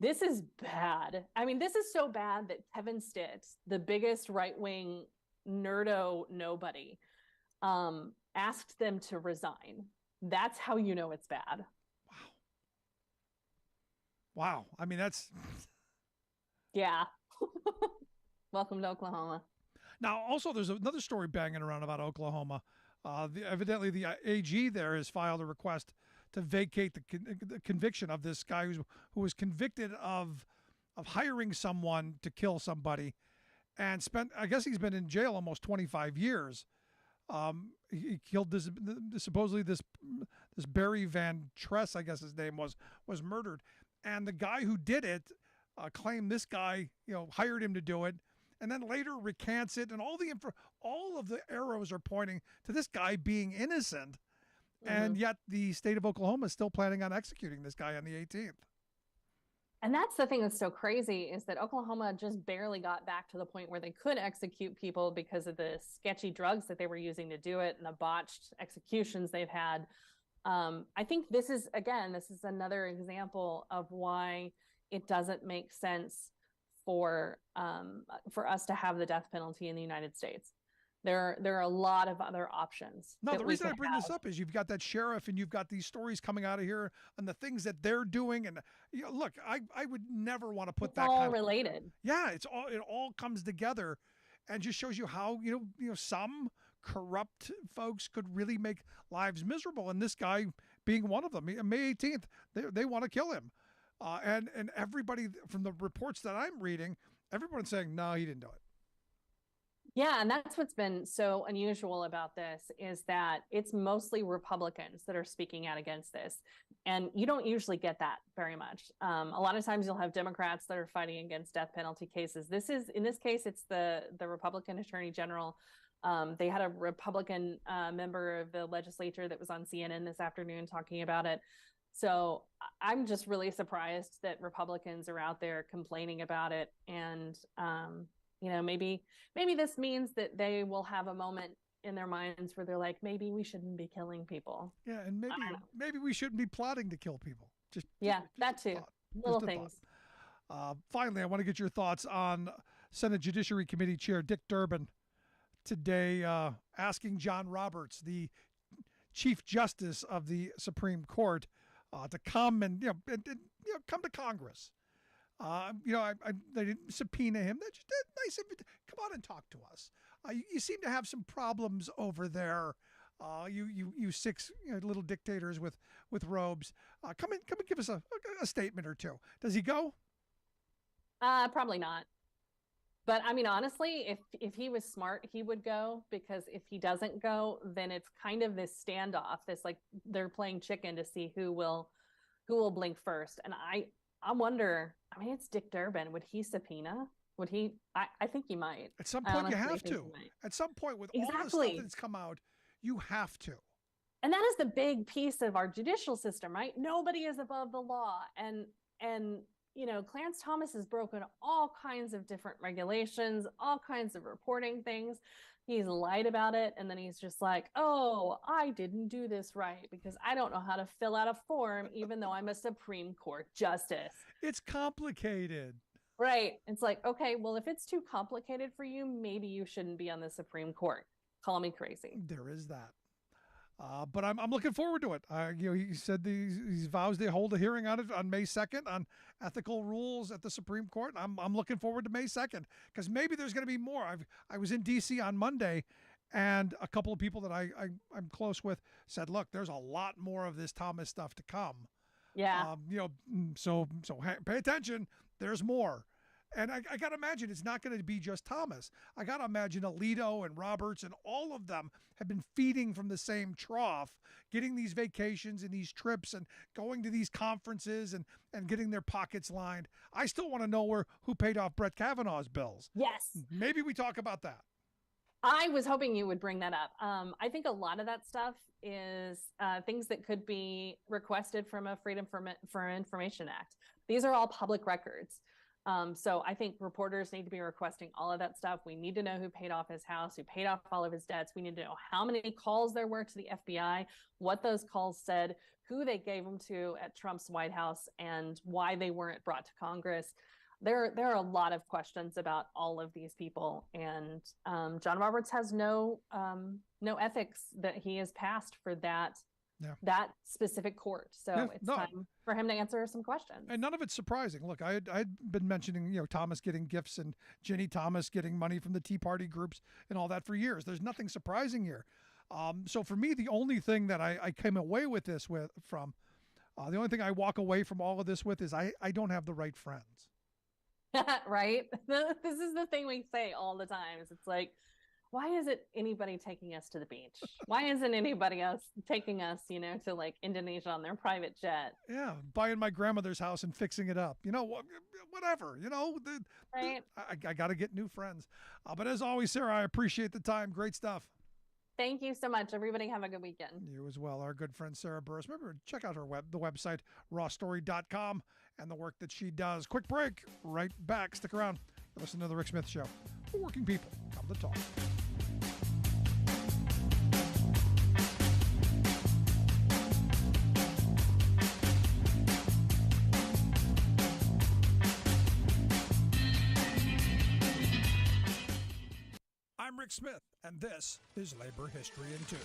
this is bad. I mean, this is so bad that Kevin Stitt, the biggest right-wing nerdo nobody, asked them to resign. That's how you know it's bad. Wow. I mean, that's Yeah. Welcome to Oklahoma. now. Also, there's another story banging around about Oklahoma. Evidently, the AG there has filed a request to vacate the conviction of this guy who was convicted of hiring someone to kill somebody, and spent. I guess he's been in jail almost 25 years. He killed supposedly this Barry Van Tress, I guess his name was murdered. And the guy who did it claimed this guy, hired him to do it, and then later recants it. And all of the arrows are pointing to this guy being innocent. Mm-hmm. And yet the state of Oklahoma is still planning on executing this guy on the 18th. And that's the thing that's so crazy, is that Oklahoma just barely got back to the point where they could execute people because of the sketchy drugs that they were using to do it and the botched executions they've had. I think this is another example of why it doesn't make sense for us to have the death penalty in the United States. There are a lot of other options. No, the reason I bring this up is you've got that sheriff and you've got these stories coming out of here and the things that they're doing. And look, I would never want to put that all related. Yeah, it all comes together, and just shows you how some corrupt folks could really make lives miserable, and this guy being one of them. May 18th, they want to kill him, and everybody, from the reports that I'm reading, everyone's saying no, he didn't do it. Yeah, and that's what's been so unusual about this, is that it's mostly Republicans that are speaking out against this, and you don't usually get that very much. A lot of times you'll have Democrats that are fighting against death penalty cases. In this case, it's the Republican Attorney General. They had a Republican member of the legislature that was on CNN this afternoon talking about it. So I'm just really surprised that Republicans are out there complaining about it. And, maybe this means that they will have a moment in their minds where they're like, maybe we shouldn't be killing people. Yeah. And maybe we shouldn't be plotting to kill people. Just that too. Little things. Finally, I want to get your thoughts on Senate Judiciary Committee Chair Dick Durbin today, asking John Roberts, the Chief Justice of the Supreme Court, to come and come to Congress. They didn't subpoena him. They just did nice. Come on and talk to us. You seem to have some problems over there. You six little dictators with robes. Come and give us a statement or two. Does he go? Probably not. But I mean, honestly, if he was smart, he would go, because if he doesn't go, then it's kind of this standoff, this like they're playing chicken to see who will blink first. And I wonder, I mean, it's Dick Durbin. Would he subpoena? Would he? I think he might. At some I point, you honestly have think to. he might. At some point, with all the stuff Exactly. that's come out, you have to. And that is the big piece of our judicial system, right? Nobody is above the law. And you know, Clarence Thomas has broken all kinds of different regulations, all kinds of reporting things. He's lied about it, and then he's just like, oh, I didn't do this right because I don't know how to fill out a form, even though I'm a Supreme Court justice. It's complicated. Right. It's like, okay, well, if it's too complicated for you, maybe you shouldn't be on the Supreme Court. Call me crazy. There is that. But I'm looking forward to it. You know, he said he vows to hold a hearing on it on May 2nd on ethical rules at the Supreme Court. I'm looking forward to May 2nd because maybe there's going to be more. I was in D.C. on Monday, and a couple of people that I'm close with said, "Look, there's a lot more of this Thomas stuff to come." Yeah. You know, so pay attention. There's more. And I got to imagine it's not going to be just Thomas. I got to imagine Alito and Roberts and all of them have been feeding from the same trough, getting these vacations and these trips and going to these conferences and getting their pockets lined. I still want to know who paid off Brett Kavanaugh's bills. Yes. Maybe we talk about that. I was hoping you would bring that up. I think a lot of that stuff is things that could be requested from a Freedom for Information Act. These are all public records. So I think reporters need to be requesting all of that stuff. We need to know who paid off his house, who paid off all of his debts. We need to know how many calls there were to the FBI, what those calls said, who they gave them to at Trump's White House, and why they weren't brought to Congress. There are a lot of questions about all of these people, and John Roberts has no ethics that he has passed for that specific court. So it's time for him to answer some questions. And none of it's surprising. Look, I'd been mentioning, Thomas getting gifts and Ginny Thomas getting money from the Tea Party groups and all that for years. There's nothing surprising here. So for me, the only thing that I came away with this from, the only thing I walk away from all of this with is I don't have the right friends. Right? This is the thing we say all the time. It's like, why isn't anybody taking us to the beach? Why isn't anybody else taking us, to like Indonesia on their private jet? Yeah, buying my grandmother's house and fixing it up. Whatever. Right? I got to get new friends. But as always, Sarah, I appreciate the time. Great stuff. Thank you so much. Everybody have a good weekend. You as well. Our good friend Sarah Burris. Remember, check out the website, rawstory.com, and the work that she does. Quick break. Right back. Stick around. Listen to The Rick Smith Show. For working people. Come to talk. I'm Rick Smith, and this is Labor History in 2.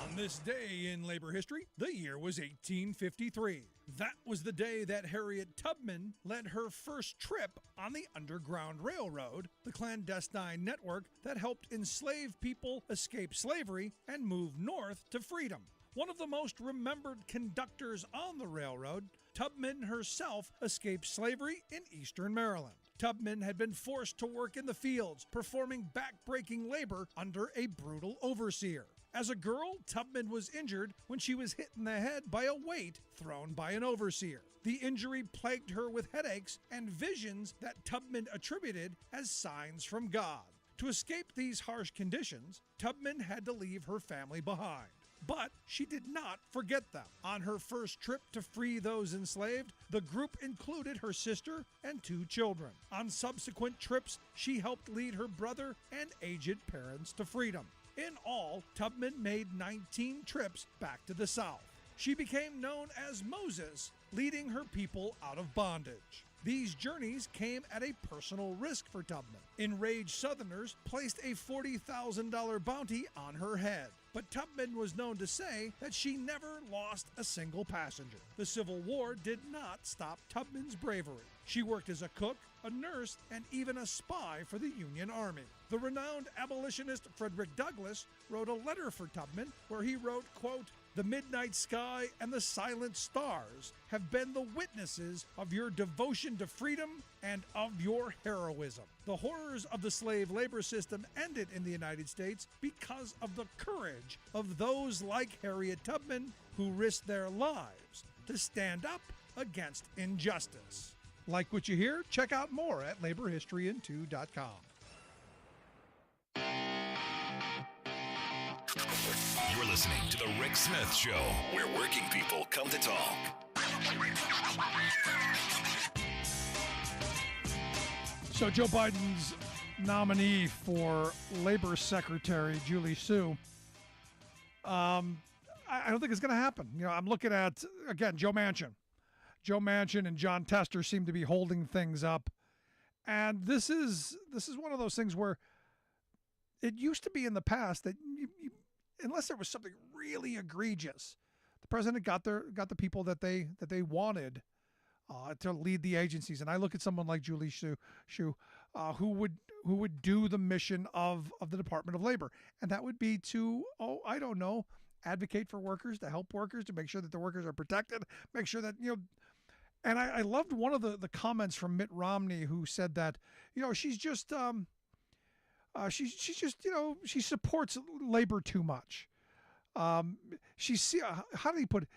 On this day in labor history, the year was 1853. That was the day that Harriet Tubman led her first trip on the Underground Railroad, the clandestine network that helped enslaved people escape slavery and move north to freedom. One of the most remembered conductors on the railroad, Tubman herself escaped slavery in eastern Maryland. Tubman had been forced to work in the fields, performing back-breaking labor under a brutal overseer. As a girl, Tubman was injured when she was hit in the head by a weight thrown by an overseer. The injury plagued her with headaches and visions that Tubman attributed as signs from God. To escape these harsh conditions, Tubman had to leave her family behind. But she did not forget them. On her first trip to free those enslaved, the group included her sister and 2 children. On subsequent trips, she helped lead her brother and aged parents to freedom. In all, Tubman made 19 trips back to the South. She became known as Moses, leading her people out of bondage. These journeys came at a personal risk for Tubman. Enraged Southerners placed a $40,000 bounty on her head. But Tubman was known to say that she never lost a single passenger. The Civil War did not stop Tubman's bravery. She worked as a cook, a nurse, and even a spy for the Union Army. The renowned abolitionist Frederick Douglass wrote a letter for Tubman where he wrote, quote, "The midnight sky and the silent stars have been the witnesses of your devotion to freedom and of your heroism. The horrors of the slave labor system ended in the United States because of the courage of those like Harriet Tubman who risked their lives to stand up against injustice. Like what you hear? Check out more at laborhistoryin2.com. You're listening to The Rick Smith Show, where working people come to talk. So Joe Biden's nominee for Labor Secretary, Julie Su, I don't think it's going to happen. I'm looking at, again, Joe Manchin. Joe Manchin and John Tester seem to be holding things up. And this is one of those things where it used to be in the past that unless there was something really egregious, the president got the people that they wanted to lead the agencies. And I look at someone like Julie Su, who would do the mission of the Department of Labor, and that would be to advocate for workers, to help workers, to make sure that the workers are protected, make sure that And I loved one of the comments from Mitt Romney, who said that she's just she supports labor too much. How did he put it?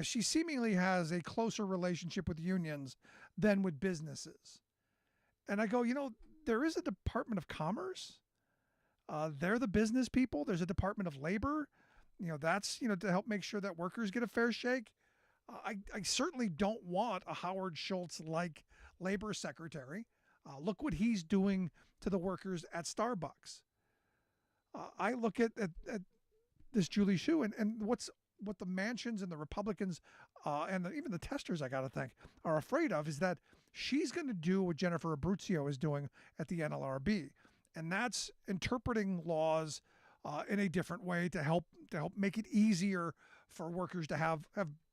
She seemingly has a closer relationship with unions than with businesses. And I go, there is a Department of Commerce. They're the business people. There's a Department of Labor. That's, to help make sure that workers get a fair shake. I certainly don't want a Howard Schultz-like labor secretary. Look what he's doing to the workers at Starbucks. I look at this Julie Su and what the Manchins and the Republicans and even the Testers, I got to think, are afraid of is that she's going to do what Jennifer Abruzzo is doing at the NLRB, and that's interpreting laws in a different way to help make it easier for workers to have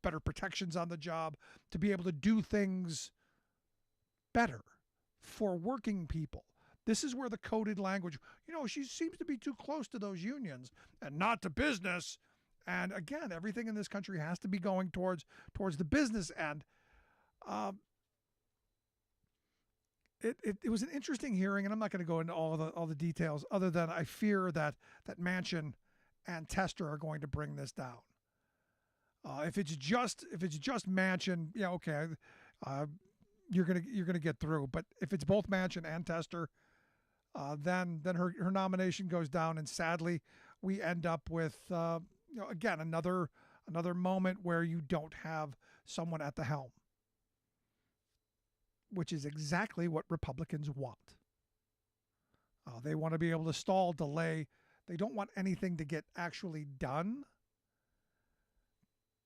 better protections on the job, to be able to do things better for working people. This is where the coded language, she seems to be too close to those unions and not to business. And again, everything in this country has to be going towards the business end. It was an interesting hearing, and I'm not going to go into all the details other than I fear that Manchin and Tester are going to bring this down. If it's just Manchin, yeah, okay, you're gonna get through. But if it's both Manchin and Tester, then her nomination goes down, and sadly, we end up with again another moment where you don't have someone at the helm, which is exactly what Republicans want. They want to be able to stall, delay. They don't want anything to get actually done,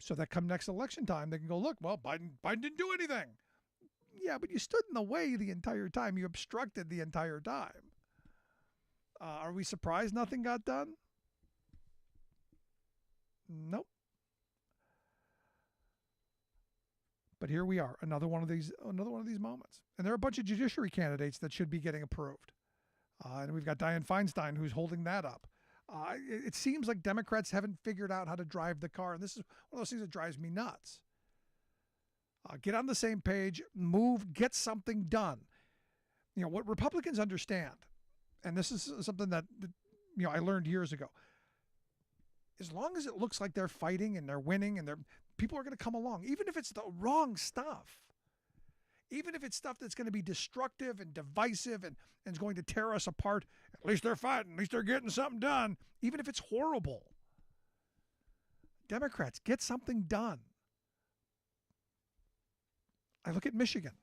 so that come next election time, they can go, look, well, Biden didn't do anything. Yeah, but you stood in the way the entire time. You obstructed the entire time. Are we surprised nothing got done? Nope. But here we are, another one of these moments. And there are a bunch of judiciary candidates that should be getting approved. And we've got Dianne Feinstein who's holding that up. It seems like Democrats haven't figured out how to drive the car, and this is one of those things that drives me nuts. Get on the same page, move, get something done. What Republicans understand, and this is something that I learned years ago. As long as it looks like they're fighting and they're winning and people are going to come along, even if it's the wrong stuff. Even if it's stuff that's going to be destructive and divisive and is going to tear us apart, at least they're fighting, at least they're getting something done, even if it's horrible. Democrats, get something done. I look at Michigan,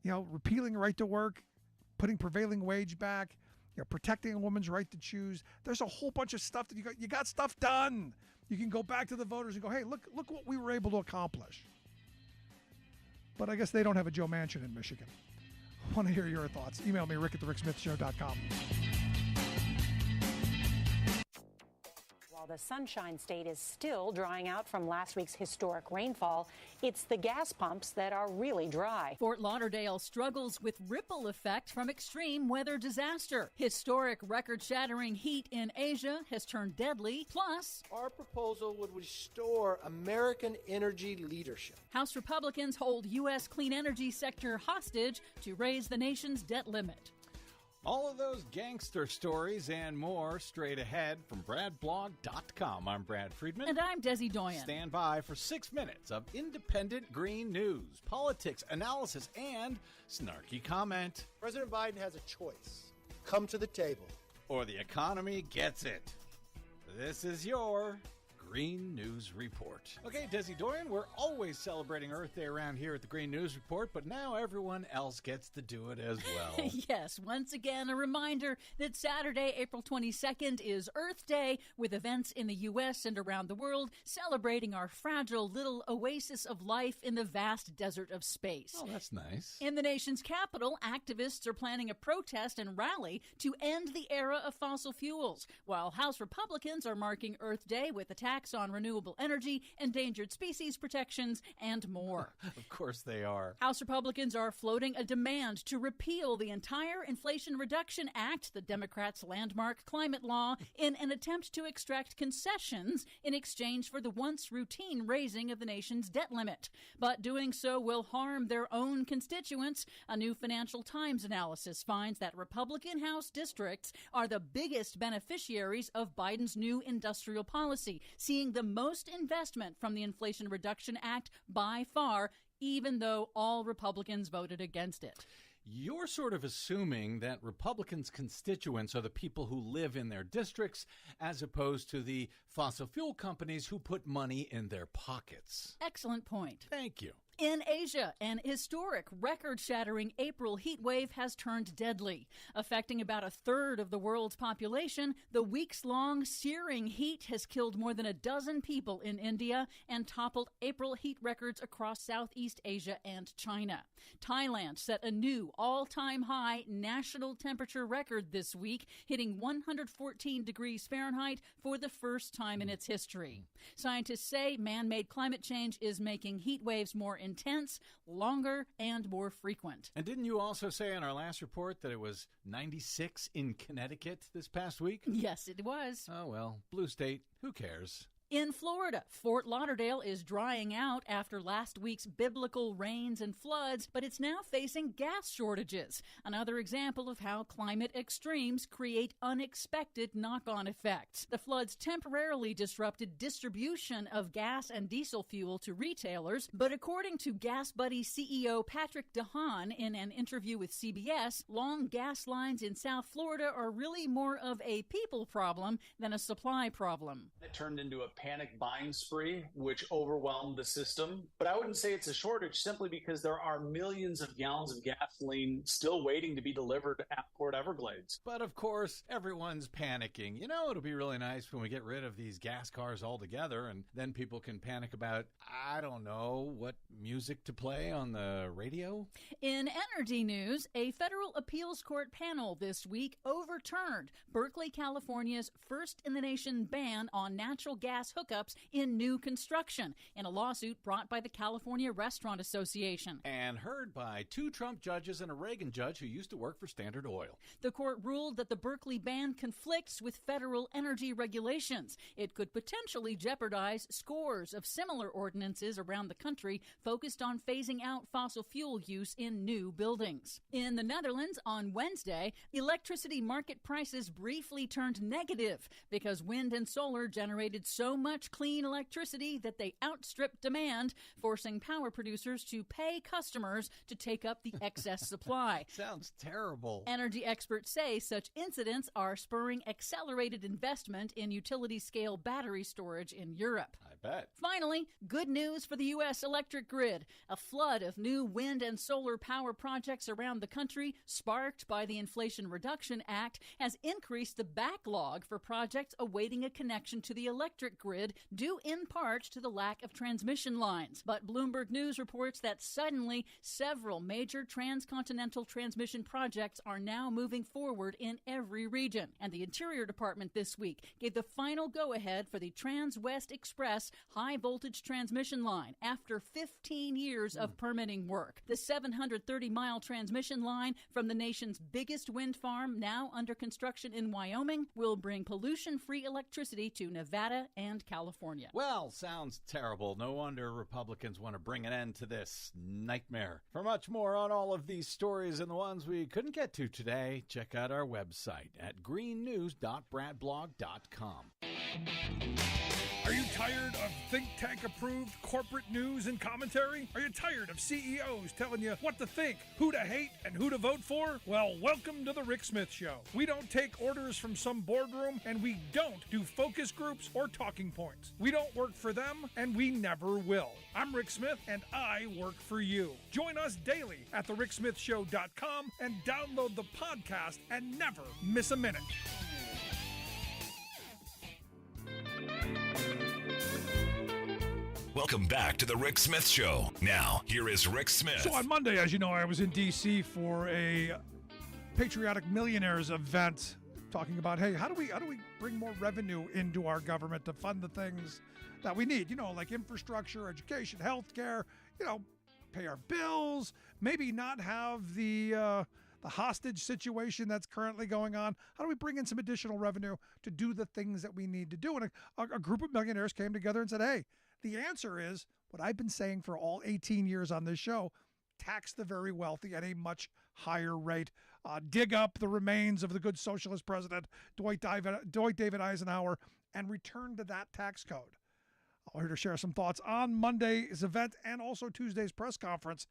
repealing right to work, putting prevailing wage back, protecting a woman's right to choose. There's a whole bunch of stuff that you got stuff done. You can go back to the voters and go, hey, look what we were able to accomplish. But I guess they don't have a Joe Manchin in Michigan. I want to hear your thoughts. Email me, rick@thericksmithshow.com. While the Sunshine State is still drying out from last week's historic rainfall, it's the gas pumps that are really dry. Fort Lauderdale struggles with ripple effect from extreme weather disaster. Historic record-shattering heat in Asia has turned deadly. Plus, our proposal would restore American energy leadership. House Republicans hold U.S. clean energy sector hostage to raise the nation's debt limit. All of those gangster stories and more straight ahead from BradBlog.com. I'm Brad Friedman. And I'm Desi Doyen. Stand by for 6 minutes of independent green news, politics, analysis, and snarky comment. President Biden has a choice. Come to the table. Or the economy gets it. This is your Green News Report. Okay, Desi Doyen, we're always celebrating Earth Day around here at the Green News Report, but now everyone else gets to do it as well. Yes, once again, a reminder that Saturday, April 22nd is Earth Day, with events in the U.S. and around the world celebrating our fragile little oasis of life in the vast desert of space. Oh, that's nice. In the nation's capital, activists are planning a protest and rally to end the era of fossil fuels, while House Republicans are marking Earth Day with attacks on renewable energy, endangered species protections, and more. Of course they are. House Republicans are floating a demand to repeal the entire Inflation Reduction Act, the Democrats' landmark climate law, in an attempt to extract concessions in exchange for the once routine raising of the nation's debt limit. But doing so will harm their own constituents. A new Financial Times analysis finds that Republican House districts are the biggest beneficiaries of Biden's new industrial policy, seeing the most investment from the Inflation Reduction Act by far, even though all Republicans voted against it. You're sort of assuming that Republicans' constituents are the people who live in their districts as opposed to the fossil fuel companies who put money in their pockets. Excellent point. Thank you. In Asia, an historic, record-shattering April heat wave has turned deadly. Affecting about a third of the world's population, the weeks-long searing heat has killed more than a dozen people in India and toppled April heat records across Southeast Asia and China. Thailand set a new all-time high national temperature record this week, hitting 114 degrees Fahrenheit for the first time in its history. Scientists say man-made climate change is making heat waves more intense, longer, and more frequent. And didn't you also say in our last report that it was 96 in Connecticut this past week? Yes, it was. Oh, well, blue state, who cares? In Florida, Fort Lauderdale is drying out after last week's biblical rains and floods, but it's now facing gas shortages. Another example of how climate extremes create unexpected knock-on effects. The floods temporarily disrupted distribution of gas and diesel fuel to retailers, but according to Gas Buddy CEO Patrick DeHaan in an interview with CBS, long gas lines in South Florida are really more of a people problem than a supply problem. It turned into a panic buying spree, which overwhelmed the system. But I wouldn't say it's a shortage simply because there are millions of gallons of gasoline still waiting to be delivered at Port Everglades. But of course, everyone's panicking. You know, it'll be really nice when we get rid of these gas cars altogether, and then people can panic about, I don't know, what music to play on the radio. In energy news, a federal appeals court panel this week overturned Berkeley, California's first-in-the-nation ban on natural gas hookups in new construction in a lawsuit brought by the California Restaurant Association. And heard by 2 Trump judges and a Reagan judge who used to work for Standard Oil. The court ruled that the Berkeley ban conflicts with federal energy regulations. It could potentially jeopardize scores of similar ordinances around the country focused on phasing out fossil fuel use in new buildings. In the Netherlands on Wednesday, electricity market prices briefly turned negative because wind and solar generated so much clean electricity that they outstripped demand, forcing power producers to pay customers to take up the excess supply. Sounds terrible. Energy experts say such incidents are spurring accelerated investment in utility-scale battery storage in Europe. I bet. Finally, good news for the U.S. electric grid. A flood of new wind and solar power projects around the country, sparked by the Inflation Reduction Act, has increased the backlog for projects awaiting a connection to the electric grid, due in part to the lack of transmission lines. But Bloomberg News reports that suddenly several major transcontinental transmission projects are now moving forward in every region. And the Interior Department this week gave the final go-ahead for the Trans-West Express high-voltage transmission line after 15 years of permitting work. The 730-mile transmission line from the nation's biggest wind farm, now under construction in Wyoming, will bring pollution-free electricity to Nevada and and California. Well, sounds terrible. No wonder Republicans want to bring an end to this nightmare. For much more on all of these stories and the ones we couldn't get to today, check out our website at greennews.bradblog.com. Are you tired of think tank approved corporate news and commentary? Are you tired of CEOs telling you what to think, who to hate, and who to vote for? Well, welcome to the Rick Smith Show. We don't take orders from some boardroom, and we don't do focus groups or talking points. We don't work for them, and we never will. I'm Rick Smith, and I work for you. Join us daily at thericksmithshow.com and download the podcast and never miss a minute. Welcome back to the Rick Smith Show. Now, here is Rick Smith. So on Monday, as you know, I was in D.C. for a Patriotic Millionaires event talking about, hey, how do we bring more revenue into our government to fund the things that we need? You know, like infrastructure, education, healthcare, you know, pay our bills, maybe not have the hostage situation that's currently going on. How do we bring in some additional revenue to do the things that we need to do? And a group of millionaires came together and said, hey, the answer is what I've been saying for all 18 years on this show: tax the very wealthy at a much higher rate. Dig up the remains of the good socialist president, Dwight David Eisenhower, and return to that tax code. I'm here to share some thoughts on Monday's event and also Tuesday's press conference.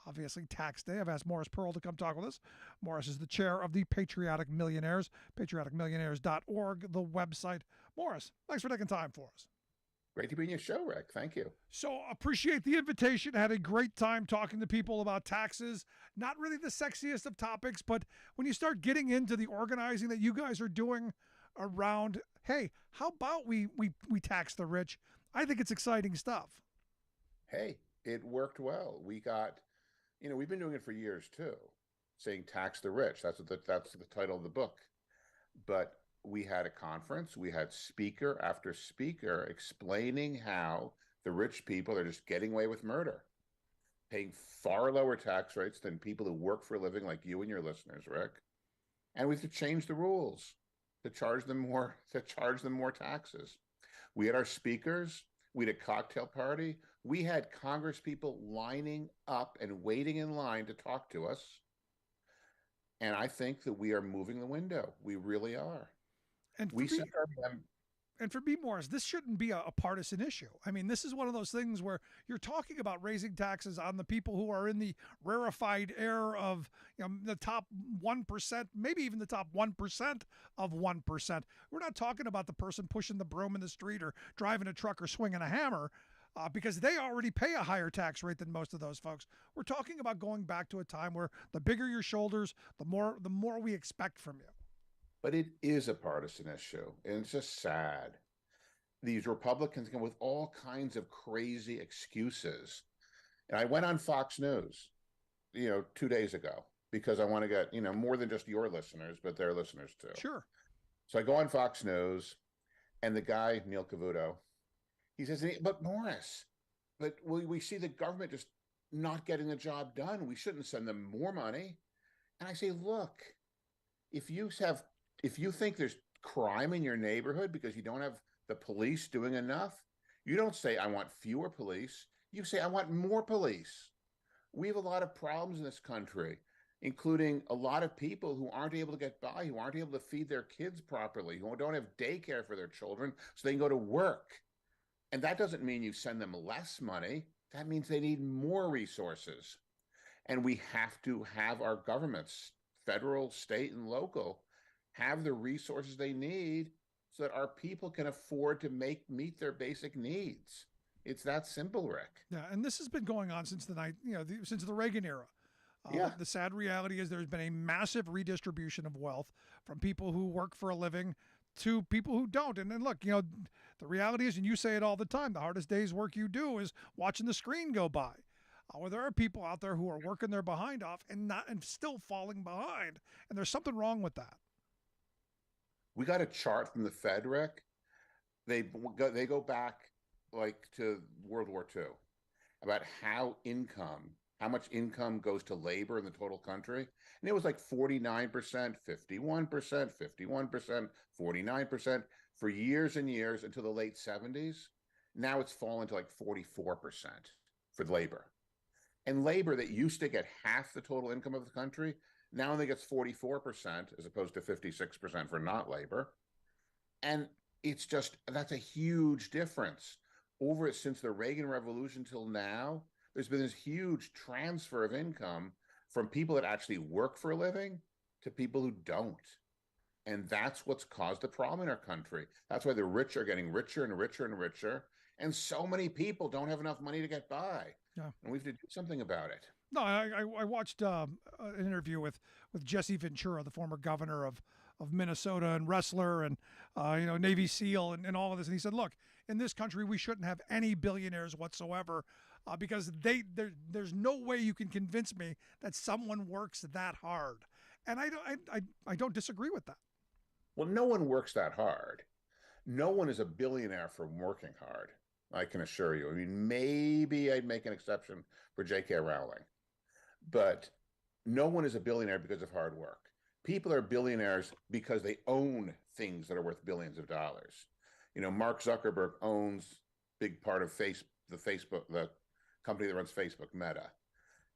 Obviously, tax day. I've asked Morris Pearl to come talk with us. Morris is the chair of the Patriotic Millionaires, patrioticmillionaires.org, the website. Morris, thanks for taking time for us. Great to be in your show, Rick. Thank you. So appreciate the invitation. Had a great time talking to people about taxes. Not really the sexiest of topics, but when you start getting into the organizing that you guys are doing around, hey, how about we tax the rich? I think it's exciting stuff. Hey, it worked well. We got, we've been doing it for years too, saying tax the rich. That's the title of the book. But we had a conference. We had speaker after speaker explaining how the rich people are just getting away with murder, paying far lower tax rates than people who work for a living like you and your listeners, Rick. And we have to change the rules to charge them more taxes. We had our speakers. We had a cocktail party. We had Congress people lining up and waiting in line to talk to us. And I think that we are moving the window. We really are. And for me, Morris, this shouldn't be a partisan issue. I mean, this is one of those things where you're talking about raising taxes on the people who are in the rarefied air of the top 1%, maybe even the top 1% of 1%. We're not talking about the person pushing the broom in the street or driving a truck or swinging a hammer because they already pay a higher tax rate than most of those folks. We're talking about going back to a time where the bigger your shoulders, the more we expect from you. But it is a partisan issue, and it's just sad. These Republicans come with all kinds of crazy excuses. And I went on Fox News, 2 days ago, because I want to get, more than just your listeners, but their listeners too. Sure. So I go on Fox News, and the guy, Neil Cavuto, he says, but Morris, but we see the government just not getting the job done. We shouldn't send them more money. And I say, look, if you think there's crime in your neighborhood because you don't have the police doing enough, you don't say, I want fewer police. You say, I want more police. We have a lot of problems in this country, including a lot of people who aren't able to get by, who aren't able to feed their kids properly, who don't have daycare for their children so they can go to work. And that doesn't mean you send them less money. That means they need more resources. And we have to have our governments, federal, state, and local, have the resources they need so that our people can afford to meet their basic needs. It's that simple, Rick. Yeah, and this has been going on since since the Reagan era. The sad reality is there's been a massive redistribution of wealth from people who work for a living to people who don't. And then look, the reality is, and you say it all the time, the hardest day's work you do is watching the screen go by. Well, there are people out there who are working their behind off and still falling behind, and there's something wrong with that. We got a chart from the Fed, Rick. They go back to World War II about how much income goes to labor in the total country. And it was 49%, 51%, 51%, 49%, for years and years until the late 70s. Now it's fallen to like 44% for labor. And labor that used to get half the total income of the country now only gets 44% as opposed to 56% for not labor. And it's just, that's a huge difference. Over since the Reagan Revolution till now, there's been this huge transfer of income from people that actually work for a living to people who don't. And that's what's caused the problem in our country. That's why the rich are getting richer and richer and richer. And so many people don't have enough money to get by. Yeah. And we have to do something about it. No, I watched an interview with Jesse Ventura, the former governor of Minnesota and wrestler and Navy SEAL and all of this. And he said, look, in this country, we shouldn't have any billionaires whatsoever because there's no way you can convince me that someone works that hard. And I don't disagree with that. Well, no one works that hard. No one is a billionaire from working hard, I can assure you. I mean, maybe I'd make an exception for J.K. Rowling, but no one is a billionaire because of hard work. People are billionaires because they own things that are worth billions of dollars. Mark Zuckerberg owns a big part of the company that runs Facebook, Meta.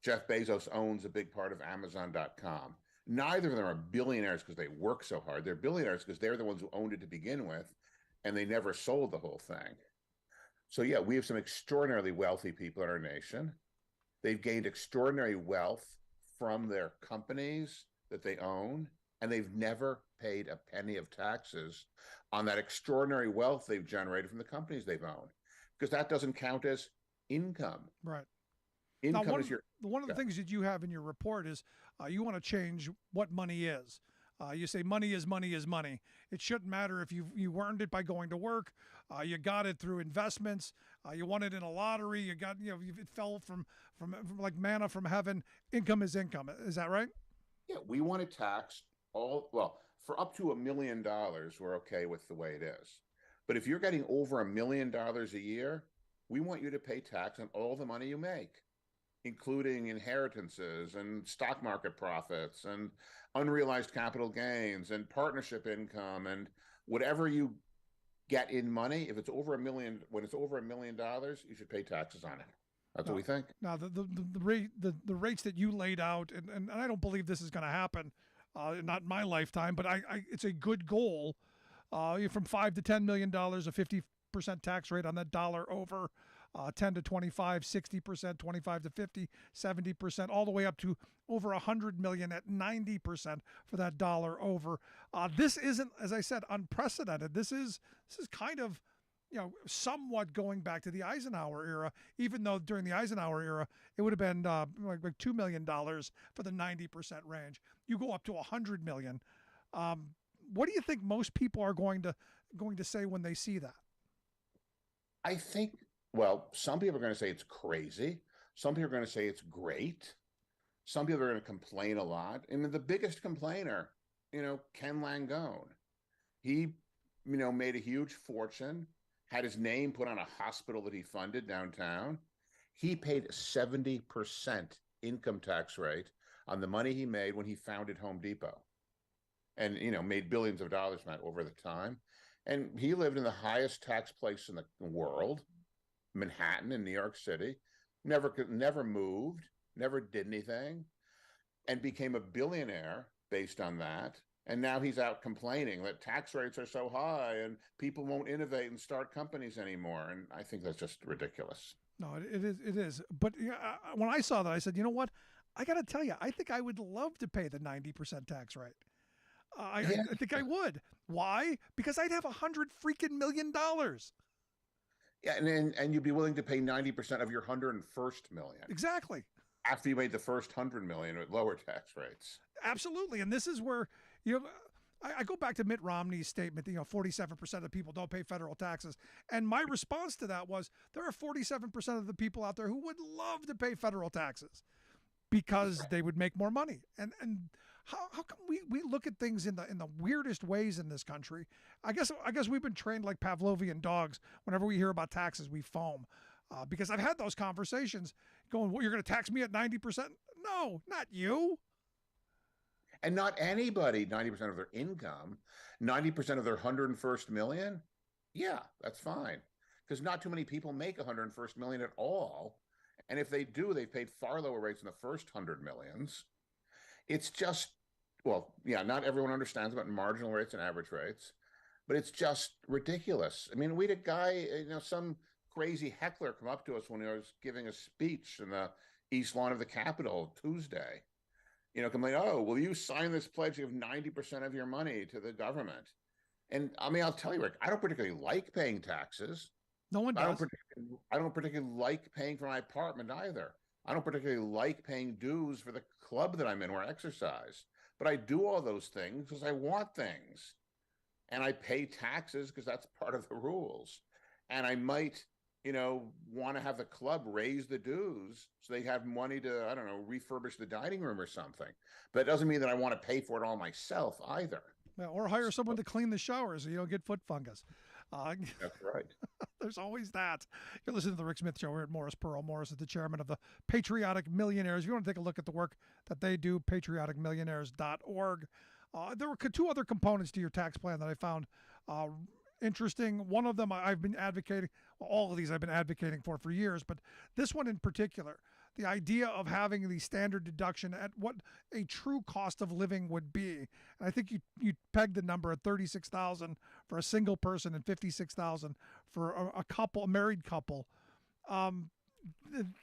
Jeff Bezos owns a big part of Amazon.com. Neither of them are billionaires because they work so hard. They're billionaires because they're the ones who owned it to begin with, and they never sold the whole thing. So yeah, we have some extraordinarily wealthy people in our nation. They've gained extraordinary wealth from their companies that they own, and they've never paid a penny of taxes on that extraordinary wealth they've generated from the companies they've owned, because that doesn't count as income. Right. Income now, is your... One of the things that you have in your report is you want to change what money is. You say money is money is money. It shouldn't matter if you earned it by going to work, you got it through investments, you won it in a lottery, you got it fell from like manna from heaven. Income is income. Is that right? Yeah, we want to tax for up to $1 million, we're okay with the way it is. But if you're getting over $1 million a year, we want you to pay tax on all the money you make, including inheritances and stock market profits and unrealized capital gains and partnership income and whatever you get in money. If it's over $1 million, when it's over $1 million, you should pay taxes on it. That's what we think. Now, the rates that you laid out, and I don't believe this is going to happen, not in my lifetime, but it's a good goal. From $5 to $10 million, a 50% tax rate on that dollar over, 10 to 25, 60%, 25 to 50, 70%, all the way up to over 100 million at 90% for that dollar over. This isn't, as I said, unprecedented. This is kind of, somewhat going back to the Eisenhower era, even though during the Eisenhower era, it would have been like $2 million for the 90% range. You go up to 100 million. What do you think most people are going to say when they see that? I think, some people are going to say it's crazy. Some people are going to say it's great. Some people are going to complain a lot. I mean, the biggest complainer, Ken Langone, he, made a huge fortune, had his name put on a hospital that he funded downtown. He paid 70% income tax rate on the money he made when he founded Home Depot, and, made billions of dollars from that over the time. And he lived in the highest tax place in the world, Manhattan in New York City, never moved, never did anything, and became a billionaire based on that. And now he's out complaining that tax rates are so high and people won't innovate and start companies anymore. And I think that's just ridiculous. No, it is. But when I saw that, I said, you know what? I got to tell you, I think I would love to pay the 90% tax rate. I think I would. Why? Because I'd have $100 million. Yeah, and you'd be willing to pay 90% of your 101st million. Exactly. After you made the first 100 million with lower tax rates. Absolutely. And this is where, I go back to Mitt Romney's statement, 47% of people don't pay federal taxes. And my response to that was, there are 47% of the people out there who would love to pay federal taxes because they would make more money. And how come we look at things in the weirdest ways in this country? I guess we've been trained like Pavlovian dogs. Whenever we hear about taxes, we foam. Because I've had those conversations going, well, you're going to tax me at 90%? No, not you. And not anybody, 90% of their income, 90% of their 101st million. Yeah, that's fine. Because not too many people make 101st million at all. And if they do, they've paid far lower rates in the first 100 millions. It's just, well, yeah, not everyone understands about marginal rates and average rates, but it's just ridiculous. I mean, we had a guy, some crazy heckler come up to us when he was giving a speech in the East Lawn of the Capitol Tuesday, complain, oh, will you sign this pledge of 90% of your money to the government? And I mean, I'll tell you, Rick, I don't particularly like paying taxes. No one does. I don't particularly like paying for my apartment either. I don't particularly like paying dues for the club that I'm in where I exercise. But I do all those things because I want things. And I pay taxes because that's part of the rules. And I might, want to have the club raise the dues so they have money to, I don't know, refurbish the dining room or something. But it doesn't mean that I want to pay for it all myself either. Yeah, or hire someone to clean the showers so you don't get foot fungus. That's right. There's always that. You're listening to the Rick Smith Show. We're at Morris Pearl. Morris is the chairman of the Patriotic Millionaires. If you want to take a look at the work that they do, patrioticmillionaires.org. There were two other components to your tax plan that I found interesting. One of them I've been advocating, all of these I've been advocating for years, but this one in particular, the idea of having the standard deduction at what a true cost of living would be. And I think you pegged the number at $36,000 for a single person and $56,000 for a married couple.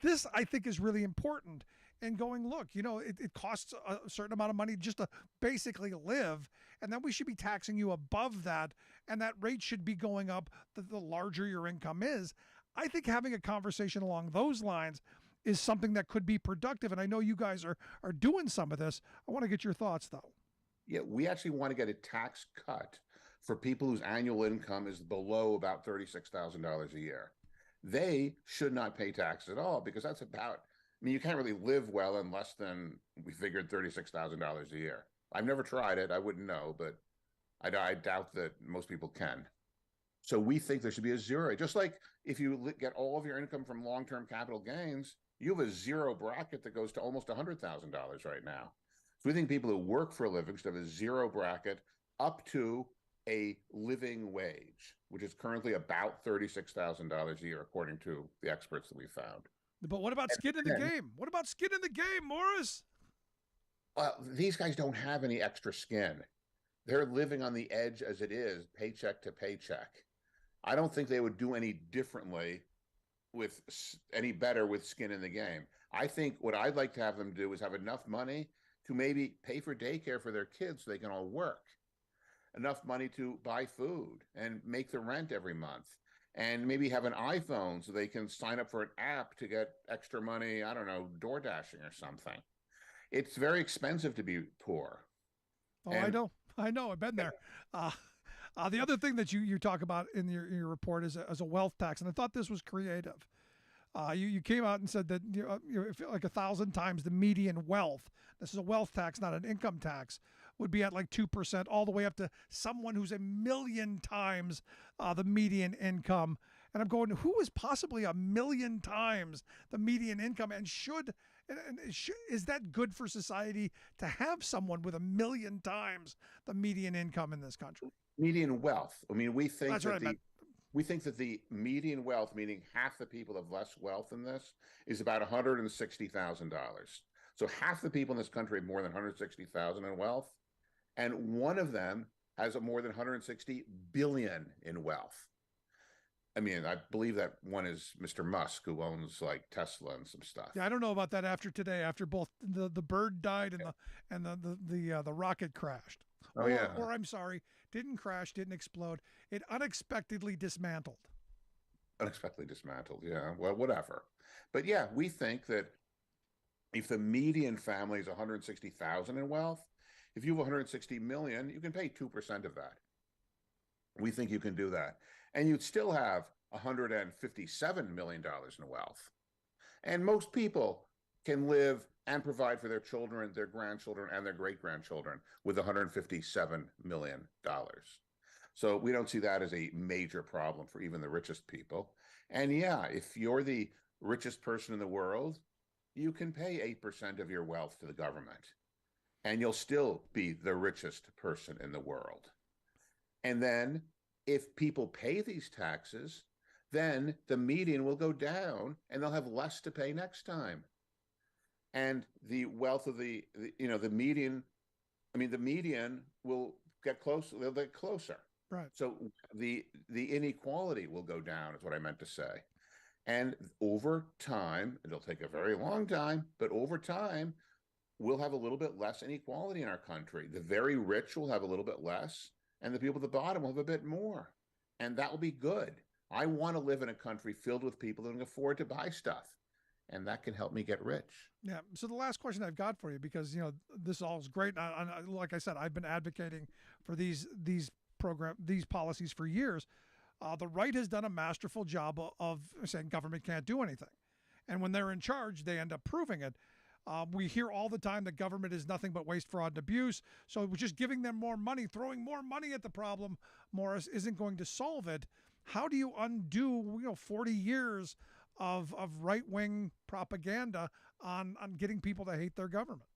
This I think is really important. And going, look, it costs a certain amount of money just to basically live. And then we should be taxing you above that. And that rate should be going up the larger your income is. I think having a conversation along those lines is something that could be productive. And I know you guys are doing some of this. I want to get your thoughts, though. Yeah, we actually want to get a tax cut for people whose annual income is below about $36,000 a year. They should not pay taxes at all because that's about, you can't really live well in less than, we figured, $36,000 a year. I've never tried it. I wouldn't know, but I doubt that most people can. So we think there should be a zero. Just like if you get all of your income from long-term capital gains, you have a zero bracket that goes to almost $100,000 right now. So we think people who work for a living should have a zero bracket up to a living wage, which is currently about $36,000 a year, according to the experts that we found. But what about skin in the game? What about skin in the game, Morris? Well, these guys don't have any extra skin. They're living on the edge as it is, paycheck to paycheck. I don't think they would do any differently any better with skin in the game. I think what I'd like to have them do is have enough money to maybe pay for daycare for their kids so they can all work, enough money to buy food and make the rent every month, and maybe have an iPhone so they can sign up for an app to get extra money, I don't know, door dashing or something. It's very expensive to be poor. Oh, I know. I've been there. The other thing that you talk about in your report is a wealth tax, and I thought this was creative. You came out and said that you feel like 1,000 times the median wealth. This is a wealth tax, not an income tax. Would be at like 2%, all the way up to someone who's 1,000,000 times the median income. And I'm going, who is possibly 1,000,000 times the median income, and is that good for society to have someone with 1,000,000 times the median income in this country? Median wealth. I mean, we think That's that what we think that the median wealth, meaning half the people have less wealth in this, is about $160,000. So half the people in this country have more than $160,000 in wealth, and one of them has more than $160 billion in wealth. I mean, I believe that one is Mr. Musk, who owns like Tesla and some stuff. Yeah, I don't know about that after today, after both the bird died and the rocket crashed. Oh, yeah. Or I'm sorry, didn't crash, didn't explode. It unexpectedly dismantled. Unexpectedly dismantled, yeah. Well, whatever. But yeah, we think that if the median family is 160,000 in wealth, if you have 160 million, you can pay 2% of that. We think you can do that. And you'd still have $157 million in wealth. And most people can live and provide for their children, their grandchildren, and their great-grandchildren with $157 million. So we don't see that as a major problem for even the richest people. And yeah, if you're the richest person in the world, you can pay 8% of your wealth to the government. and you'll still be the richest person in the world. And then if people pay these taxes, then the median will go down and they'll have less to pay next time. And the wealth of the median, the median will get closer, they'll get closer. Right. So the inequality will go down is what I meant to say. And over time, it'll take a very long time, but over time, we'll have a little bit less inequality in our country. The very rich will have a little bit less, and the people at the bottom will have a bit more. And that will be good. I want to live in a country filled with people that can afford to buy stuff, and that can help me get rich. Yeah. So the last question I've got for you, because this all is great. Like I said, I've been advocating for these policies for years. The right has done a masterful job of saying government can't do anything, and when they're in charge, they end up proving it. We hear all the time that government is nothing but waste, fraud, and abuse. So just giving them more money, throwing more money at the problem, Morris, isn't going to solve it. How do you undo 40 years of right-wing propaganda on getting people to hate their government?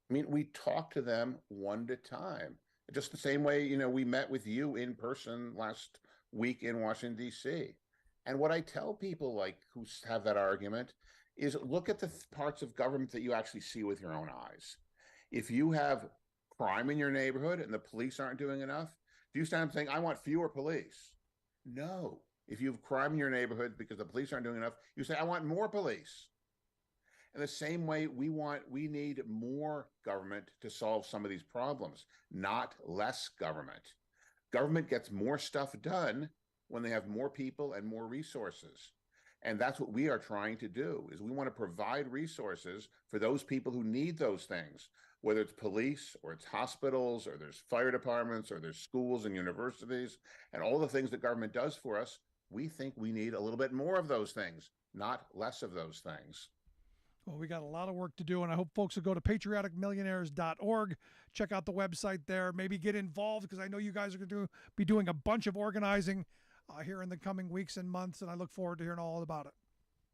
I mean, we talk to them one at a time, just the same way, we met with you in person last week in Washington, D.C. And what I tell people who have that argument is look at the parts of government that you actually see with your own eyes. If you have crime in your neighborhood and the police aren't doing enough, do you stand up saying, I want fewer police? No. If you have crime in your neighborhood because the police aren't doing enough, you say, I want more police. In the same way, we need more government to solve some of these problems, not less government. Government gets more stuff done when they have more people and more resources. And that's what we are trying to do, is we want to provide resources for those people who need those things, whether it's police or it's hospitals or there's fire departments or there's schools and universities and all the things that government does for us. We think we need a little bit more of those things, not less of those things. Well, we got a lot of work to do, and I hope folks will go to patrioticmillionaires.org, check out the website there, maybe get involved, because I know you guys are going to be doing a bunch of organizing here in the coming weeks and months, and I look forward to hearing all about it.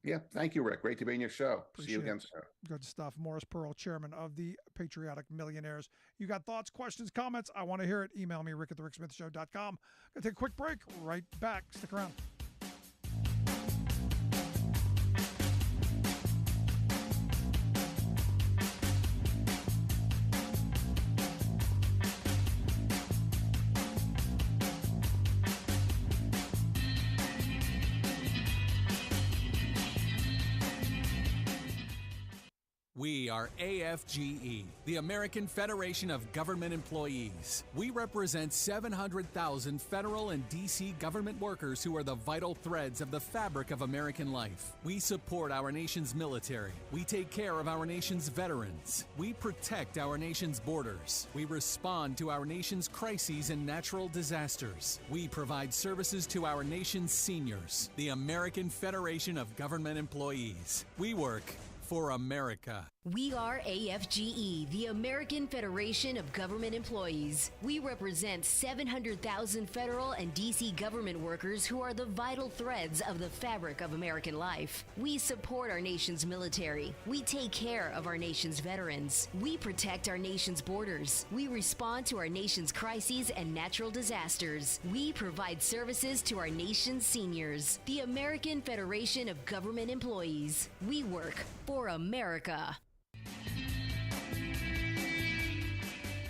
Yeah, thank you, Rick. Great to be in your show. See you again soon. Good stuff. Morris Pearl, chairman of the Patriotic Millionaires. You got thoughts, questions, comments? I want to hear it. Email me, rick@thericksmithshow.com. Going to take a quick break. Right back. Stick around. We are AFGE, the American Federation of Government Employees. We represent 700,000 federal and D.C. government workers who are the vital threads of the fabric of American life. We support our nation's military. We take care of our nation's veterans. We protect our nation's borders. We respond to our nation's crises and natural disasters. We provide services to our nation's seniors. The American Federation of Government Employees. We work for America. We are AFGE, the American Federation of Government Employees. We represent 700,000 federal and D.C. government workers who are the vital threads of the fabric of American life. We support our nation's military. We take care of our nation's veterans. We protect our nation's borders. We respond to our nation's crises and natural disasters. We provide services to our nation's seniors. The American Federation of Government Employees. We work for America.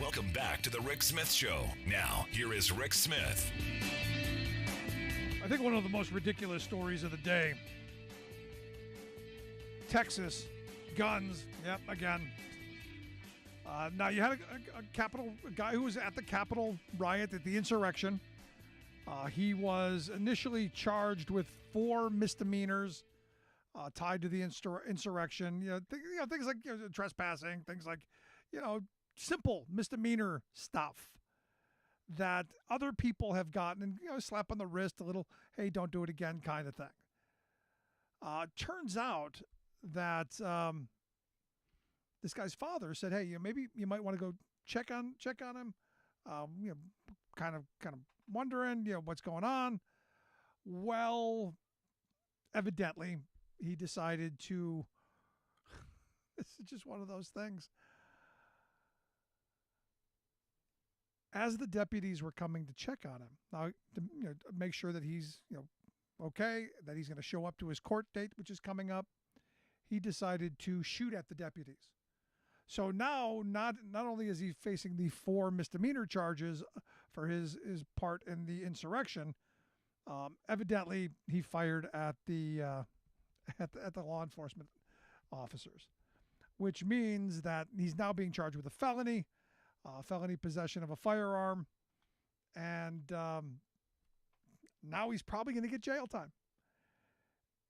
Welcome back to the Rick Smith Show. Now, here is Rick Smith. I think one of the most ridiculous stories of the day. Texas, guns, yep, again. Now, you had a guy who was at the Capitol riot, at the insurrection. He was initially charged with 4 misdemeanors tied to the insurrection. Things like trespassing, things like, simple misdemeanor stuff that other people have gotten, and slap on the wrist, a little, hey, don't do it again kind of thing. Turns out that this guy's father said, hey, maybe you might want to go check on him. Kind of wondering, what's going on. Well, evidently, he decided to. This is just one of those things. as the deputies were coming to check on him, now to make sure that he's okay, that he's going to show up to his court date, which is coming up, he decided to shoot at the deputies. So now, not only is he facing the 4 misdemeanor charges for his part in the insurrection, evidently he fired at the law enforcement officers, which means that he's now being charged with a felony possession of a firearm, and now he's probably going to get jail time.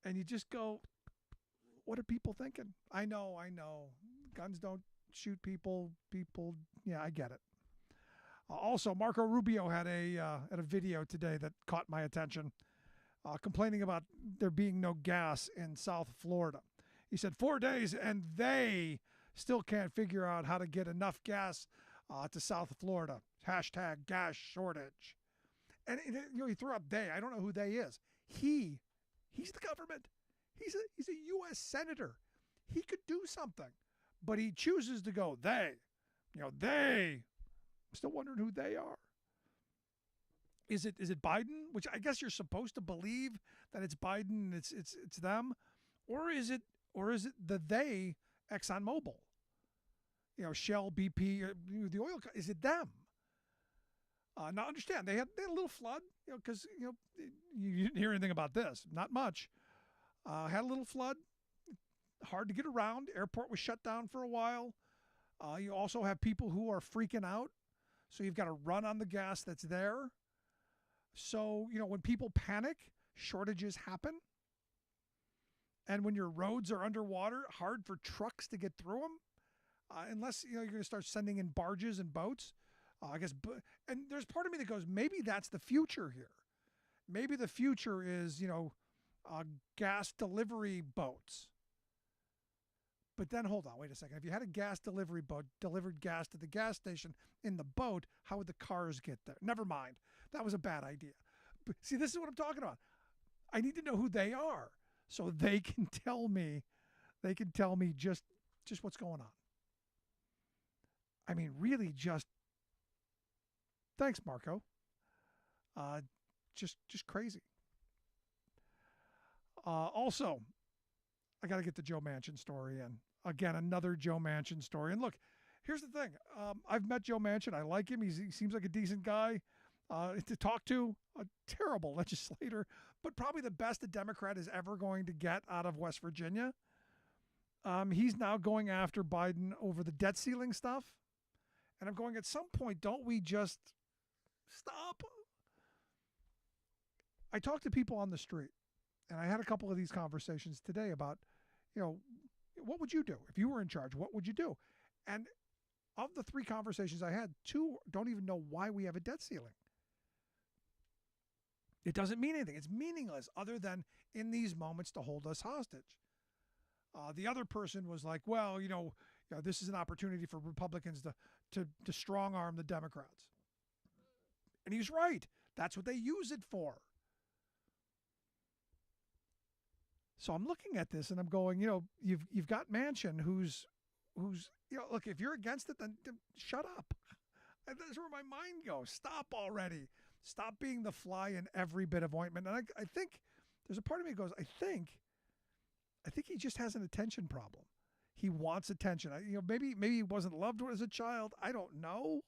And you just go, what are people thinking? I know. Guns don't shoot people. Yeah, I get it. Also, Marco Rubio had a video today that caught my attention, complaining about there being no gas in South Florida. He said 4 days, and they still can't figure out how to get enough gas to South Florida. Hashtag gas shortage. And he threw up they. I don't know who they is. He's the government. He's a U.S. senator. He could do something, but he chooses to go they. They. I'm still wondering who they are. Is it Biden? Which I guess you're supposed to believe that it's Biden and it's them, or is it the they ExxonMobil? Shell, BP, the oil. Is it them? Now understand they had a little flood, because you didn't hear anything about this. Not much. Had a little flood. Hard to get around. Airport was shut down for a while. You also have people who are freaking out, so you've got to run on the gas that's there. So when people panic, shortages happen. And when your roads are underwater, hard for trucks to get through them, unless you're going to start sending in barges and boats. I guess, and there's part of me that goes, maybe that's the future here. Maybe the future is, gas delivery boats. But then hold on, wait a second. If you had a gas delivery boat, delivered gas to the gas station in the boat, how would the cars get there? Never mind. That was a bad idea. But see, this is what I'm talking about. I need to know who they are so they can tell me just what's going on. I mean, really just thanks, Marco. Just crazy. Also, I got to get the Joe Manchin story in. Again, another Joe Manchin story. And look, here's the thing. I've met Joe Manchin. I like him. He seems like a decent guy to talk to. A terrible legislator, but probably the best a Democrat is ever going to get out of West Virginia. He's now going after Biden over the debt ceiling stuff. And I'm going, at some point, don't we just stop? I talked to people on the street, and I had a couple of these conversations today about, what would you do? If you were in charge, what would you do? And of the 3 conversations I had, 2 don't even know why we have a debt ceiling. It doesn't mean anything. It's meaningless other than in these moments to hold us hostage. The other person was like, well, this is an opportunity for Republicans to strong arm the Democrats. And he's right. That's what they use it for. So I'm looking at this and I'm going, you've got Manchin who's look, if you're against it, then shut up. And that's where my mind goes. Stop already. Stop being the fly in every bit of ointment. And I think there's a part of me that goes, I think he just has an attention problem. He wants attention. Maybe he wasn't loved as a child. I don't know.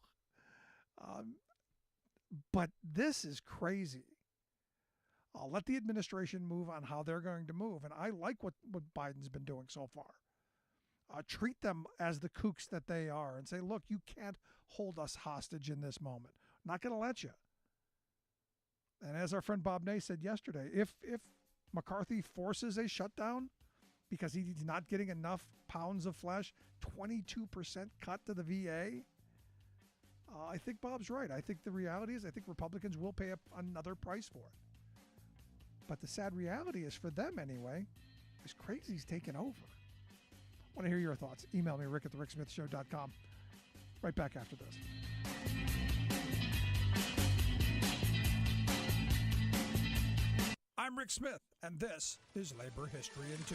But this is crazy. I'll let the administration move on how they're going to move. And I like what Biden's been doing so far. Treat them as the kooks that they are and say, look, you can't hold us hostage in this moment. I'm not going to let you. And as our friend Bob Ney said yesterday, if McCarthy forces a shutdown because he's not getting enough pounds of flesh, 22% cut to the VA, I think Bob's right. I think the reality is I think Republicans will pay another price for it. But the sad reality is, for them anyway, is crazy's taken over. I want to hear your thoughts. Email me, rick@thericksmithshow.com. Right back after this. I'm Rick Smith, and this is Labor History in 2.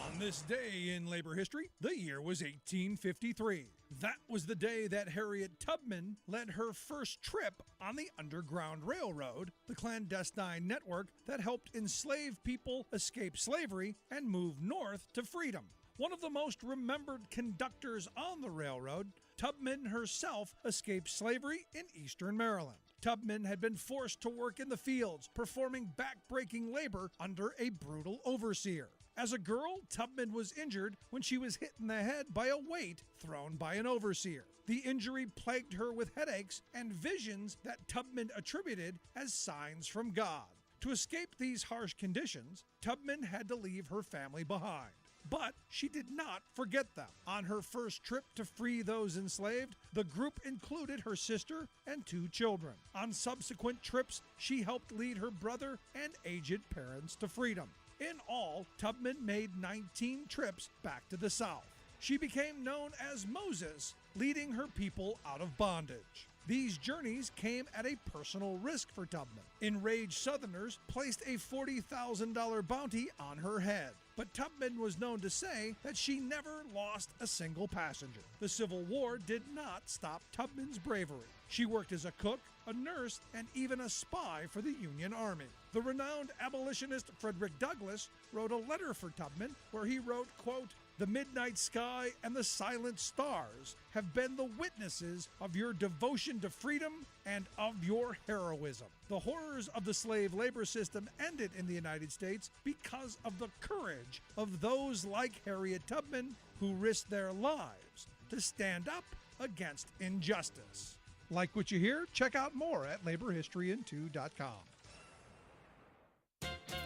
On this day in labor history, the year was 1853. That was the day that Harriet Tubman led her first trip on the Underground Railroad, the clandestine network that helped enslaved people escape slavery and move north to freedom. One of the most remembered conductors on the railroad, Tubman herself escaped slavery in eastern Maryland. Tubman had been forced to work in the fields, performing back-breaking labor under a brutal overseer. As a girl, Tubman was injured when she was hit in the head by a weight thrown by an overseer. The injury plagued her with headaches and visions that Tubman attributed as signs from God. To escape these harsh conditions, Tubman had to leave her family behind. But she did not forget them. On her first trip to free those enslaved, the group included her sister and 2 children. On subsequent trips, she helped lead her brother and aged parents to freedom. In all, Tubman made 19 trips back to the South. She became known as Moses, leading her people out of bondage. These journeys came at a personal risk for Tubman. Enraged Southerners placed a $40,000 bounty on her head. But Tubman was known to say that she never lost a single passenger. The Civil War did not stop Tubman's bravery. She worked as a cook, a nurse, and even a spy for the Union Army. The renowned abolitionist Frederick Douglass wrote a letter for Tubman where he wrote, quote, "The midnight sky and the silent stars have been the witnesses of your devotion to freedom and of your heroism. The horrors of the slave labor system ended in the United States because of the courage of those like Harriet Tubman who risked their lives to stand up against injustice." Like what you hear? Check out more at laborhistoryin2.com.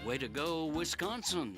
Way to go, Wisconsin!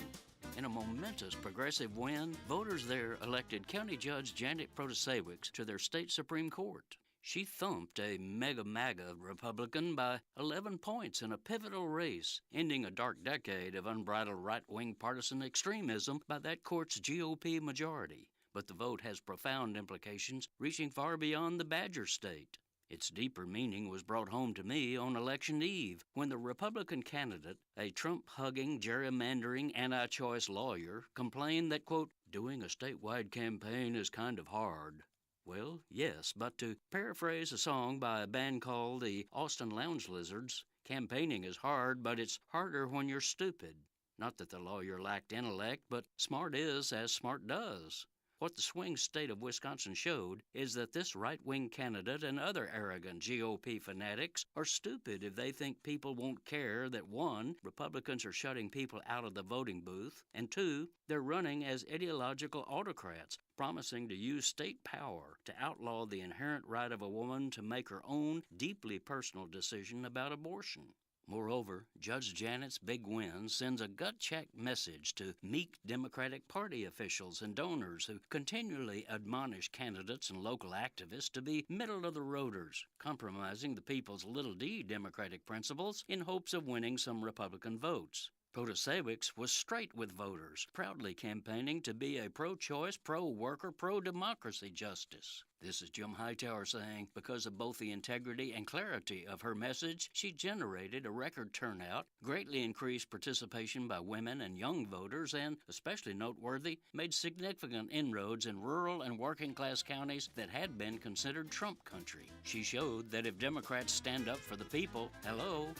In a momentous progressive win, voters there elected County Judge Janet Protasewicz to their state Supreme Court. She thumped a mega-MAGA Republican by 11 points in a pivotal race, ending a dark decade of unbridled right-wing partisan extremism by that court's GOP majority. But the vote has profound implications reaching far beyond the Badger State. Its deeper meaning was brought home to me on election eve when the Republican candidate, a Trump-hugging, gerrymandering, anti-choice lawyer, complained that, quote, "doing a statewide campaign is kind of hard." Well, yes, but to paraphrase a song by a band called the Austin Lounge Lizards, campaigning is hard, but it's harder when you're stupid. Not that the lawyer lacked intellect, but smart is as smart does. What the swing state of Wisconsin showed is that this right-wing candidate and other arrogant GOP fanatics are stupid if they think people won't care that 1, Republicans are shutting people out of the voting booth, and 2, they're running as ideological autocrats, promising to use state power to outlaw the inherent right of a woman to make her own deeply personal decision about abortion. Moreover, Judge Janet's big win sends a gut-check message to meek Democratic Party officials and donors who continually admonish candidates and local activists to be middle-of-the-roaders, compromising the people's little d Democratic principles in hopes of winning some Republican votes. Protasewicz was straight with voters, proudly campaigning to be a pro-choice, pro-worker, pro-democracy justice. This is Jim Hightower saying, because of both the integrity and clarity of her message, she generated a record turnout, greatly increased participation by women and young voters, and, especially noteworthy, made significant inroads in rural and working-class counties that had been considered Trump country. She showed that if Democrats stand up for the people,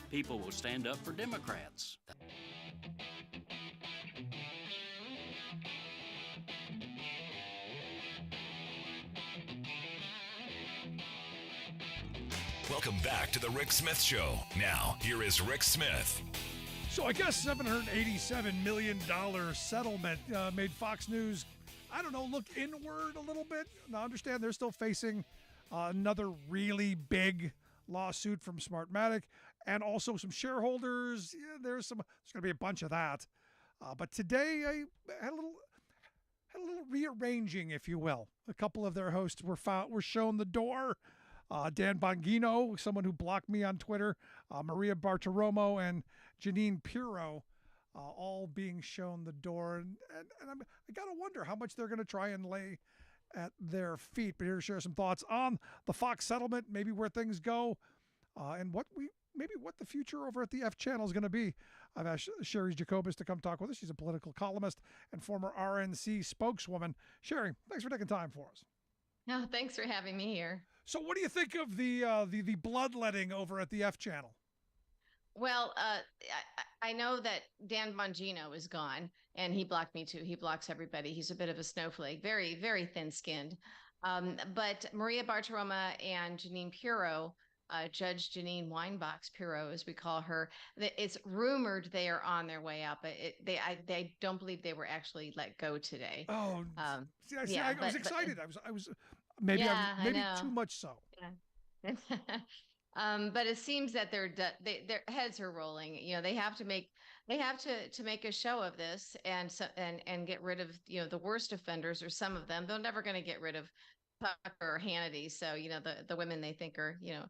people will stand up for Democrats. Welcome back to the Rick Smith Show. Now, here is Rick Smith. So I guess $787 million settlement made Fox News, I don't know, look inward a little bit. Now, I understand they're still facing another really big lawsuit from Smartmatic and also some shareholders. Yeah, there's going to be a bunch of that. But today I had a little rearranging, if you will. A couple of their hosts were shown the door. Dan Bongino, someone who blocked me on Twitter, Maria Bartiromo, and Janine Pirro, all being shown the door. And I got to wonder how much they're going to try and lay at their feet. But here to share some thoughts on the Fox settlement, maybe where things go, and what the future over at the F channel is going to be. I've asked Sherry Jacobus to come talk with us. She's a political columnist and former RNC spokeswoman. Sherry, thanks for taking time for us. No, thanks for having me here. So, what do you think of the bloodletting over at the F channel? Well, I know that Dan Bongino is gone, and he blocked me too. He blocks everybody. He's a bit of a snowflake, very, very thin-skinned. But Maria Bartiromo and Janine Pirro, Judge Janine Weinbach's Pirro, as we call her, it's rumored they are on their way out, but they don't believe they were actually let go today. Oh, I was excited. I was maybe too much so. Yeah. But it seems that their heads are rolling. You know, they have to make a show of this and get rid of, you know, the worst offenders, or some of them. They're never going to get rid of Tucker or Hannity. So, you know, the women they think are, you know,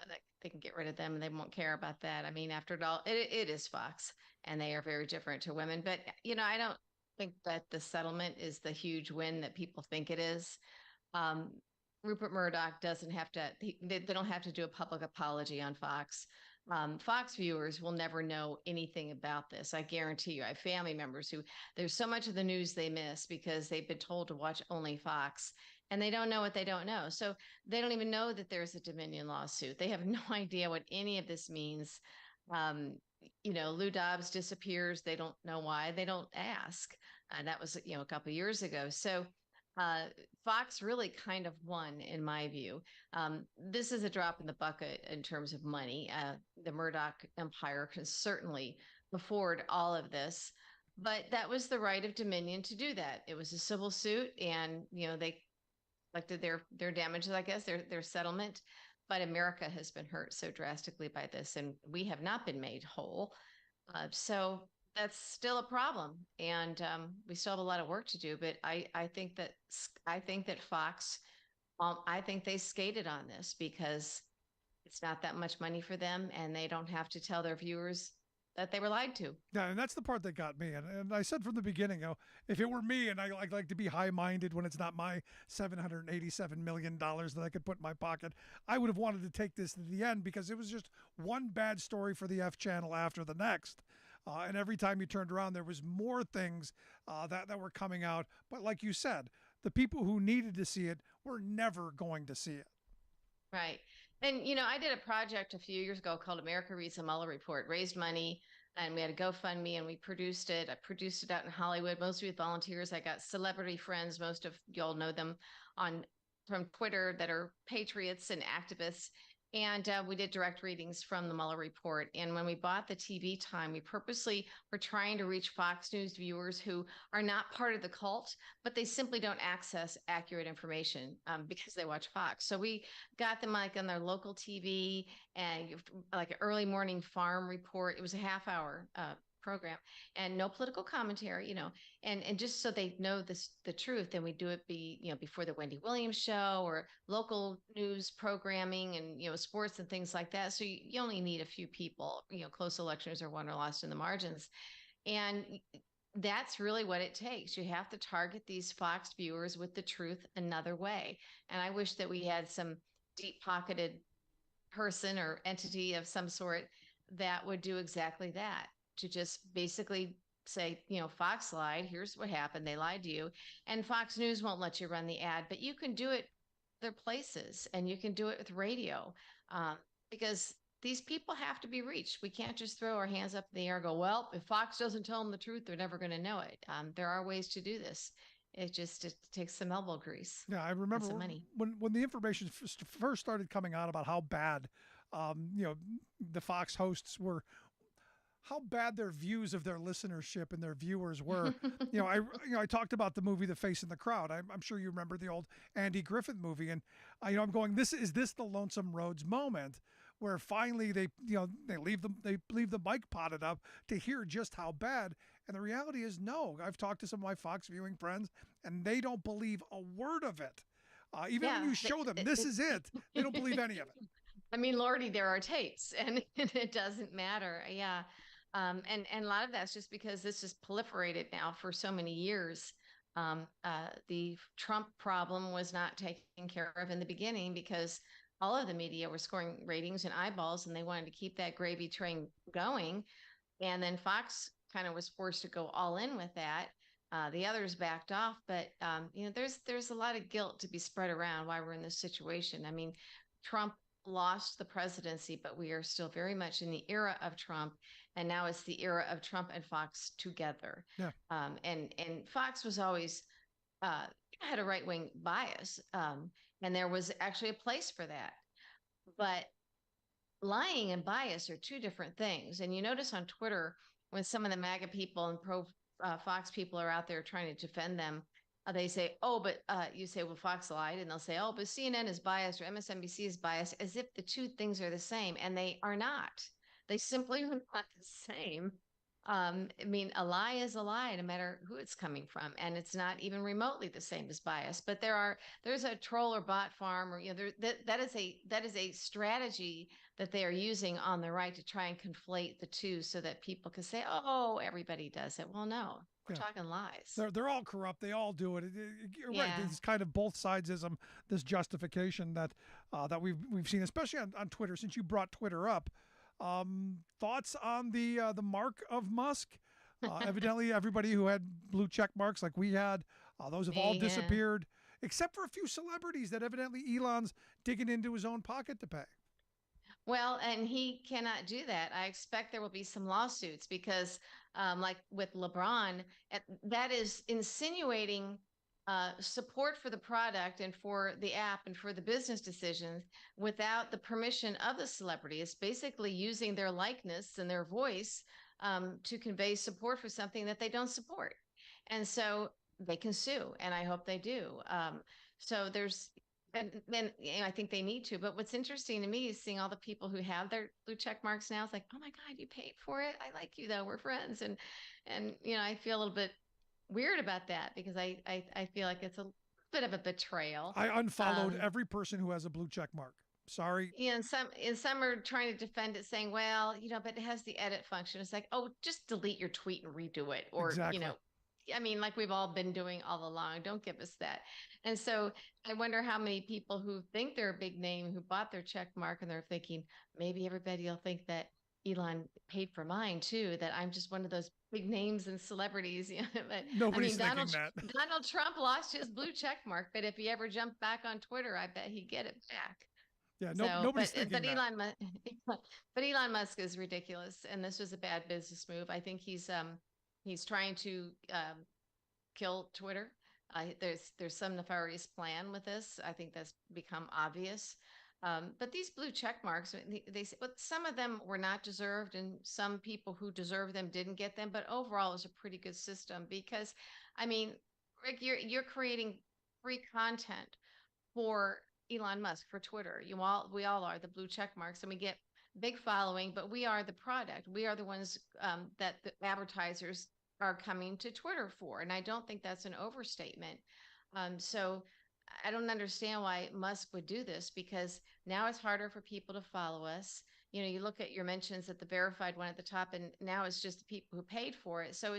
that they can get rid of them and they won't care about that. I mean, after all, it is Fox, and they are very different to women. But, you know, I don't think that the settlement is the huge win that people think it is. Rupert Murdoch doesn't have to, they don't have to do a public apology on Fox. Fox viewers will never know anything about this. I guarantee you. I have family members who, there's so much of the news they miss because they've been told to watch only Fox, and they don't know what they don't know. So they don't even know that there's a Dominion lawsuit. They have no idea what any of this means. You know, Lou Dobbs disappears. They don't know why. They don't ask. And that was, you know, a couple of years ago. So Fox really kind of won, in my view. This is a drop in the bucket in terms of money. The Murdoch empire can certainly afford all of this, but that was the right of Dominion to do that. It was a civil suit, and, you know, they collected their damages, I guess, their settlement. But America has been hurt so drastically by this, and we have not been made whole. So that's still a problem, and we still have a lot of work to do. But I think that Fox, I think they skated on this because it's not that much money for them, and they don't have to tell their viewers that they were lied to. Yeah, and that's the part that got me. And I said from the beginning, you know, if it were me, and I like to be high-minded when it's not my $787 million that I could put in my pocket, I would have wanted to take this to the end, because it was just one bad story for the F channel after the next. And every time you turned around, there was more things that were coming out. But like you said, the people who needed to see it were never going to see it. Right. And, you know, I did a project a few years ago called America Reads the Mueller Report, raised money, and we had a GoFundMe, and we produced it. I produced it out in Hollywood, mostly with volunteers. I got celebrity friends. Most of y'all know them from Twitter that are patriots and activists. And we did direct readings from the Mueller report. And when we bought the TV time, we purposely were trying to reach Fox News viewers who are not part of the cult, but they simply don't access accurate information because they watch Fox. So we got them like on their local TV, and like an early morning farm report. It was a half-hour program, and no political commentary, you know, and just so they know the truth. And we do it before the Wendy Williams show, or local news programming, and, you know, sports and things like that. So you only need a few people, you know, close elections or won or lost in the margins. And that's really what it takes. You have to target these Fox viewers with the truth another way. And I wish that we had some deep-pocketed person or entity of some sort that would do exactly that, to just basically say, you know, Fox lied. Here's what happened. They lied to you. And Fox News won't let you run the ad, but you can do it other places, and you can do it with radio, because these people have to be reached. We can't just throw our hands up in the air and go, well, if Fox doesn't tell them the truth, they're never going to know it. There are ways to do this. It takes some elbow grease. Yeah, I remember some money. when the information first started coming out about how bad, you know, the Fox hosts were, how bad their views of their listenership and their viewers were. I talked about the movie The Face in the Crowd. I'm sure you remember the old Andy Griffith movie, and I'm going, this the Lonesome Roads moment, where finally they leave the mic potted up to hear just how bad. And the reality is, no. I've talked to some of my Fox viewing friends, and they don't believe a word of it. Even when you show them this is it, they don't believe any of it. I mean, Lordy, there are tapes, and it doesn't matter. Yeah. And a lot of that's just because this has proliferated now for so many years. The Trump problem was not taken care of in the beginning, because all of the media were scoring ratings and eyeballs, and they wanted to keep that gravy train going. And then Fox kind of was forced to go all in with that. The others backed off, but there's a lot of guilt to be spread around why we're in this situation. I mean, Trump lost the presidency, but we are still very much in the era of Trump, and now it's the era of Trump and Fox together. Yeah. And Fox was always had a right wing bias, and there was actually a place for that. But lying and bias are two different things. And you notice on Twitter when some of the MAGA people and pro Fox people are out there trying to defend them, they say, oh, but you say, well, Fox lied. And they'll say, oh, but CNN is biased or MSNBC is biased, as if the two things are the same. And they are not. They simply are not the same. I mean, a lie is a lie, no matter who it's coming from, and it's not even remotely the same as bias. But there's a troll or bot farm, or that is a strategy that they are using on the right to try and conflate the two, so that people can say, "Oh, everybody does it." Well, no, we're talking lies. They're all corrupt. They all do it. You're right. Yeah. It's kind of both sidesism. This justification that we've seen, especially on Twitter. Since you brought Twitter up. Thoughts on the mark of Musk? Evidently, everybody who had blue check marks like we had, those have all disappeared, except for a few celebrities that evidently Elon's digging into his own pocket to pay. Well, and he cannot do that. I expect there will be some lawsuits because, like with LeBron, that is insinuating support for the product and for the app and for the business decisions without the permission of the celebrity. It's basically using their likeness and their voice to convey support for something that they don't support. And so they can sue, and I hope they do. So there's, and then I think they need to. But what's interesting to me is seeing all the people who have their blue check marks now. It's like, oh my God, you paid for it. I like you though. We're friends. And I feel a little bit weird about that because I feel like it's a bit of a betrayal. I unfollowed every person who has a blue check mark. Sorry. Yeah, and some are trying to defend it, saying, well, but it has the edit function. It's like, oh, just delete your tweet and redo it. Or, exactly. I mean, like we've all been doing all along. Don't give us that. And so I wonder how many people who think they're a big name who bought their check mark and they're thinking, maybe everybody will think that Elon paid for mine too, that I'm just one of those big names and celebrities. But nobody's thinking that. Donald Trump lost his blue check mark, but if he ever jumped back on Twitter, I bet he'd get it back. Yeah, nobody's thinking that. But Elon Musk is ridiculous, and this was a bad business move. I think he's trying to kill Twitter. There's some nefarious plan with this. I think that's become obvious. But these blue check marks, they say, well, some of them were not deserved, and some people who deserved them didn't get them. But overall, it's a pretty good system because, I mean, Rick, you're creating free content for Elon Musk, for Twitter. We all are the blue check marks, and we get big following. But we are the product. We are the ones that the advertisers are coming to Twitter for, and I don't think that's an overstatement. So I don't understand why Musk would do this because now it's harder for people to follow us. You look at your mentions at the verified one at the top, and now it's just the people who paid for it. So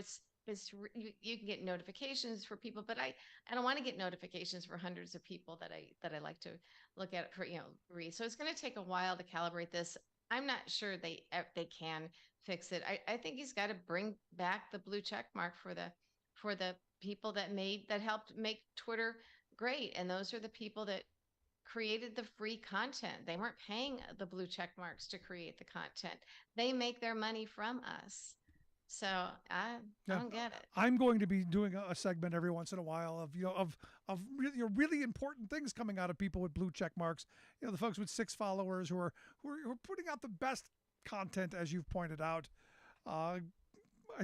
you can get notifications for people, but I don't want to get notifications for hundreds of people that I like to look at for read. So it's going to take a while to calibrate this. I'm not sure they can fix it. I think he's got to bring back the blue check mark for the people that helped make Twitter great, and those are the people that created the free content. They weren't paying the blue check marks to create the content. They make their money from us. So I don't get it. I'm going to be doing a segment every once in a while of really important things coming out of people with blue check marks. The folks with 6 followers who are putting out the best content, as you've pointed out. I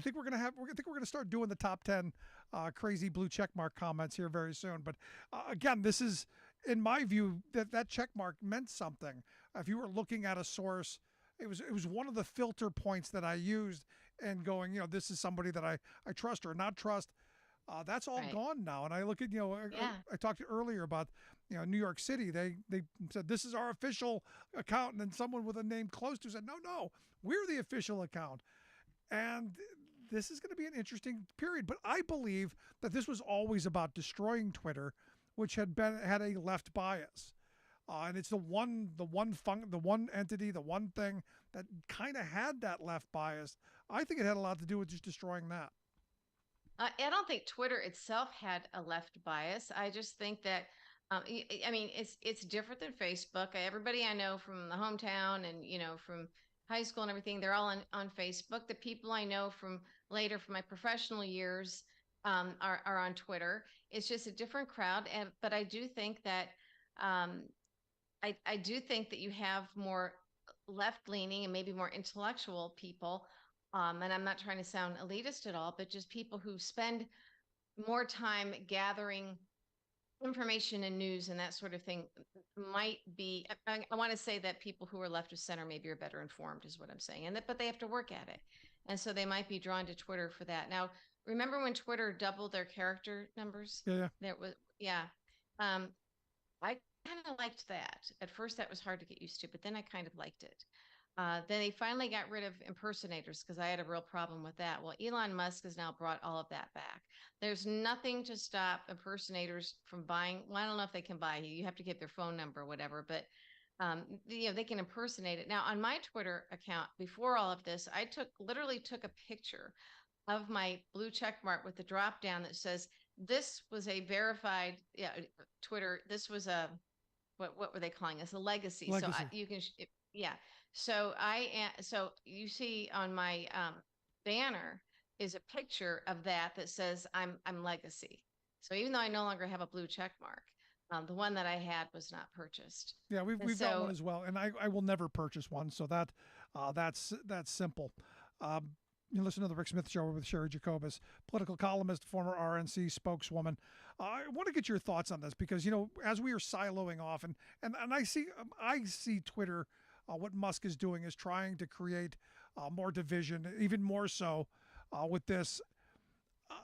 think we're gonna start doing the top 10 crazy blue check mark comments here very soon. But again, this is, in my view, that check mark meant something. If you were looking at a source, it was one of the filter points that I used and going, this is somebody that I trust or not trust. That's all gone now. And I look at, I talked earlier about, New York City. They said, this is our official account. And then someone with a name close to said, no, we're the official account. And this is going to be an interesting period. But I believe that this was always about destroying Twitter, which had a left bias. And it's the one entity, the one thing that kind of had that left bias I think it had a lot to do with just destroying that. I don't think Twitter itself had a left bias. I just think that, I mean, it's different than Facebook. Everybody I know from the hometown and from high school and everything, they're all on Facebook. The people I know from later from my professional years are on Twitter. It's just a different crowd, but I do think that I do think that you have more left leaning and maybe more intellectual people. And I'm not trying to sound elitist at all, but just people who spend more time gathering information and news and that sort of thing might be. I want to say that people who are left of center maybe are better informed, is what I'm saying, but they have to work at it, and so they might be drawn to Twitter for that. Now, remember when Twitter doubled their character numbers? Yeah. There was I kind of liked that. At first, that was hard to get used to, but then I kind of liked it. Then they finally got rid of impersonators because I had a real problem with that. Well, Elon Musk has now brought all of that back. There's nothing to stop impersonators from buying. Well, I don't know if they can buy you. You have to get their phone number or whatever, but they can impersonate it. Now, on my Twitter account, before all of this, I literally took a picture of my blue check mark with the drop down that says this was a verified Twitter. This was a what were they calling us? A legacy. So you can So so you see on my banner is a picture of that says I'm legacy. So even though I no longer have a blue check mark, the one that I had was not purchased. Yeah, we've got one as well, and I will never purchase one. So that's simple. You listen to the Rick Smith Show with Sherry Jacobus, political columnist, former RNC spokeswoman. I want to get your thoughts on this because as we are siloing off, and I see Twitter. What Musk is doing is trying to create more division, even more so with this.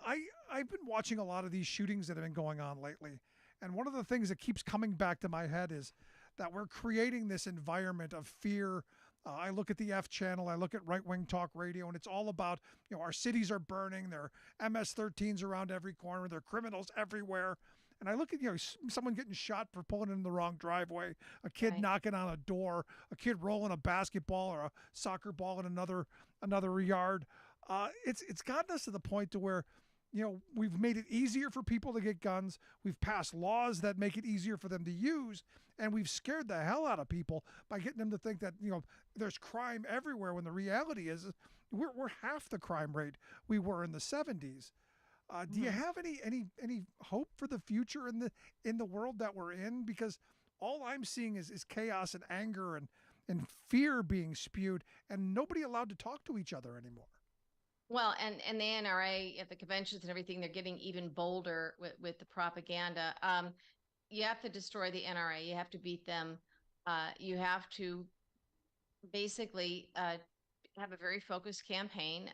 I've been watching a lot of these shootings that have been going on lately, and one of the things that keeps coming back to my head is that we're creating this environment of fear. I look at the F channel, I look at right-wing talk radio, and it's all about, our cities are burning, there are MS-13s around every corner, there are criminals everywhere. And I look at, someone getting shot for pulling in the wrong driveway, a kid knocking on a door, a kid rolling a basketball or a soccer ball in another yard. It's gotten us to the point to where, we've made it easier for people to get guns. We've passed laws that make it easier for them to use. And we've scared the hell out of people by getting them to think that, there's crime everywhere when the reality is we're half the crime rate we were in the 70s. Do you have any hope for the future in the world that we're in? Because all I'm seeing is chaos and anger and fear being spewed, and nobody allowed to talk to each other anymore. Well, and the NRA at the conventions and everything, they're getting even bolder with the propaganda. You have to destroy the NRA. You have to beat them. You have to basically have a very focused campaign.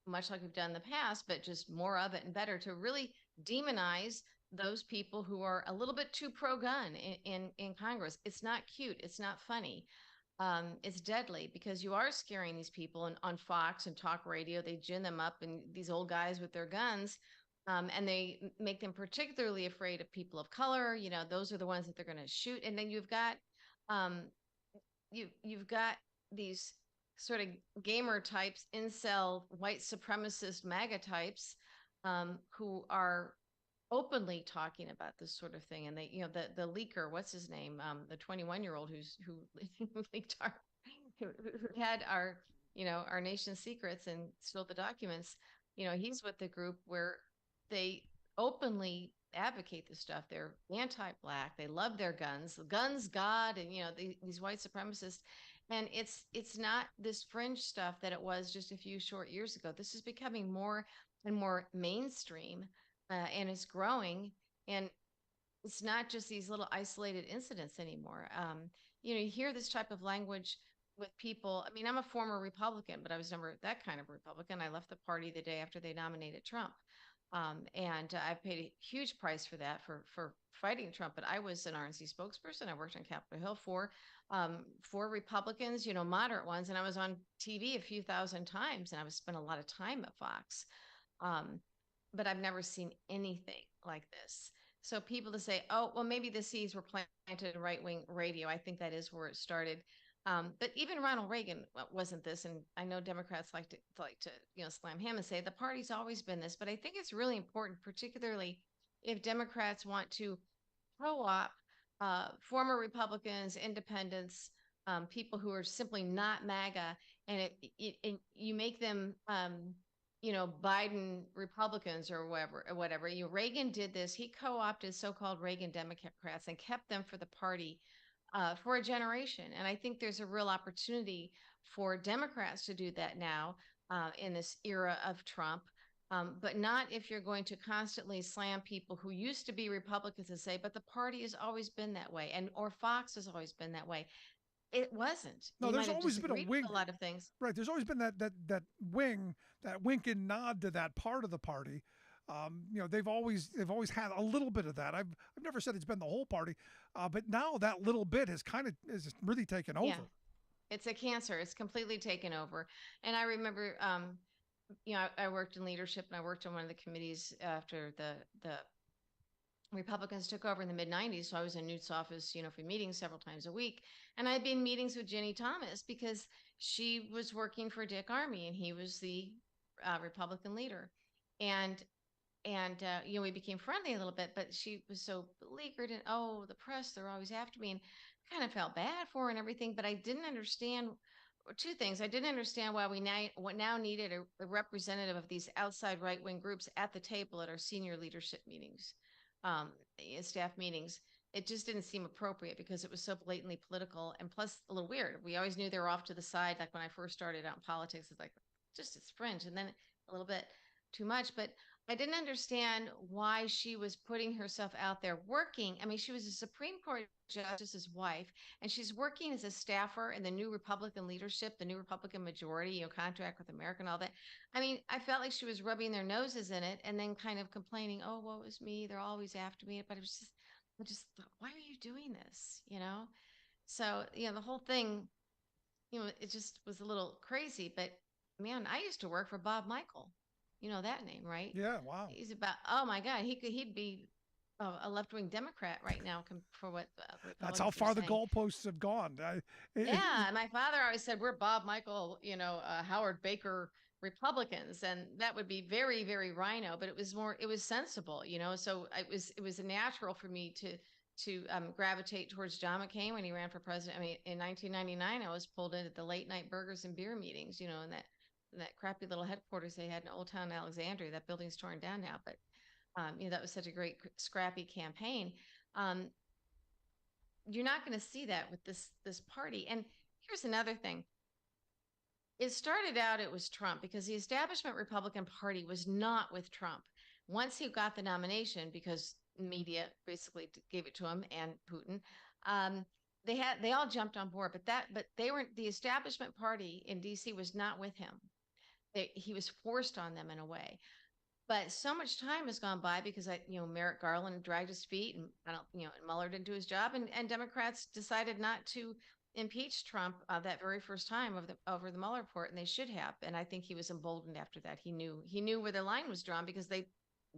Much like we've done in the past, but just more of it and better to really demonize those people who are a little bit too pro-gun in Congress. It's not cute. It's not funny. It's deadly because you are scaring these people on Fox and talk radio. They gin them up and these old guys with their guns, and they make them particularly afraid of people of color. Those are the ones that they're going to shoot. And then you've got you've got these sort of gamer types, incel, white supremacist MAGA types, who are openly talking about this sort of thing. And they, the leaker, what's his name? The 21-year-old who leaked who had our nation's secrets and stole the documents. He's with the group where they openly advocate this stuff. They're anti-black. They love their guns, God, and these white supremacists. And it's not this fringe stuff that it was just a few short years ago. This is becoming more and more mainstream, and it's growing. And it's not just these little isolated incidents anymore. You hear this type of language with people. I mean, I'm a former Republican, but I was never that kind of Republican. I left the party the day after they nominated Trump. And I've paid a huge price for that, for fighting Trump. But I was an RNC spokesperson. I worked on Capitol Hill for Republicans, moderate ones. And I was on TV a few thousand times, and I spent a lot of time at Fox. But I've never seen anything like this. So people to say, oh, well, maybe the seeds were planted in right-wing radio. I think that is where it started. But even Ronald Reagan wasn't this, and I know Democrats like to slam him and say the party's always been this. But I think it's really important, particularly if Democrats want to co-op former Republicans, independents, people who are simply not MAGA, and you make them, Biden Republicans or whatever. Reagan did this. He co-opted so-called Reagan Democrats and kept them for the party for a generation. And I think there's a real opportunity for Democrats to do that now in this era of Trump. But not if you're going to constantly slam people who used to be Republicans and say, but the party has always been that way, or Fox has always been that way. It wasn't. No, You there's might have always been a disagreed wing. with a lot of things. Right. There's always been that wing, that wink and nod to that part of the party. They've always had a little bit of that. I've never said it's been the whole party, but now that little bit has really taken over. Yeah. It's a cancer. It's completely taken over. And I remember, I worked in leadership, and I worked on one of the committees after the Republicans took over in the mid 90s. So I was in Newt's office, for meetings several times a week. And I'd be in meetings with Ginny Thomas because she was working for Dick Armey and he was the Republican leader. And we became friendly a little bit, but she was so beleaguered and, the press, they're always after me, and kind of felt bad for her and everything. But I didn't understand two things. I didn't understand why we now needed a representative of these outside right-wing groups at the table at our senior leadership meetings, staff meetings. It just didn't seem appropriate because it was so blatantly political and plus a little weird. We always knew they were off to the side. Like when I first started out in politics, it's like, it's fringe. And then a little bit too much, but I didn't understand why she was putting herself out there working. I mean, she was a Supreme Court justice's wife, and she's working as a staffer in the new Republican leadership, the new Republican majority, contract with America and all that. I mean, I felt like she was rubbing their noses in it and then kind of complaining, oh, woe is me. They're always after me. But I just thought, why are you doing this? So, the whole thing, it just was a little crazy. But man, I used to work for Bob Michael. You know that name, right? Yeah, wow. He's oh my God, he'd be a left-wing Democrat right now for what that's how far the goalposts have gone. Yeah, my father always said we're Bob Michael, Howard Baker Republicans, and that would be very, very rhino, but it was sensible, so it was natural for me to gravitate towards John McCain when he ran for president. I mean, in 1999, I was pulled into the late night burgers and beer meetings, in that crappy little headquarters they had in Old Town Alexandria. That building's torn down now, but that was such a great scrappy campaign. You're not going to see that with this party. And here's another thing. It started out, it was Trump, because the establishment Republican Party was not with Trump. Once he got the nomination, because media basically gave it to him and Putin, they all jumped on board. But the establishment party in DC was not with him. He was forced on them in a way. But so much time has gone by because Merrick Garland dragged his feet and Mueller didn't do his job, and Democrats decided not to impeach Trump that very first time over the Mueller report, and they should have. And I think he was emboldened after that. He knew where the line was drawn because they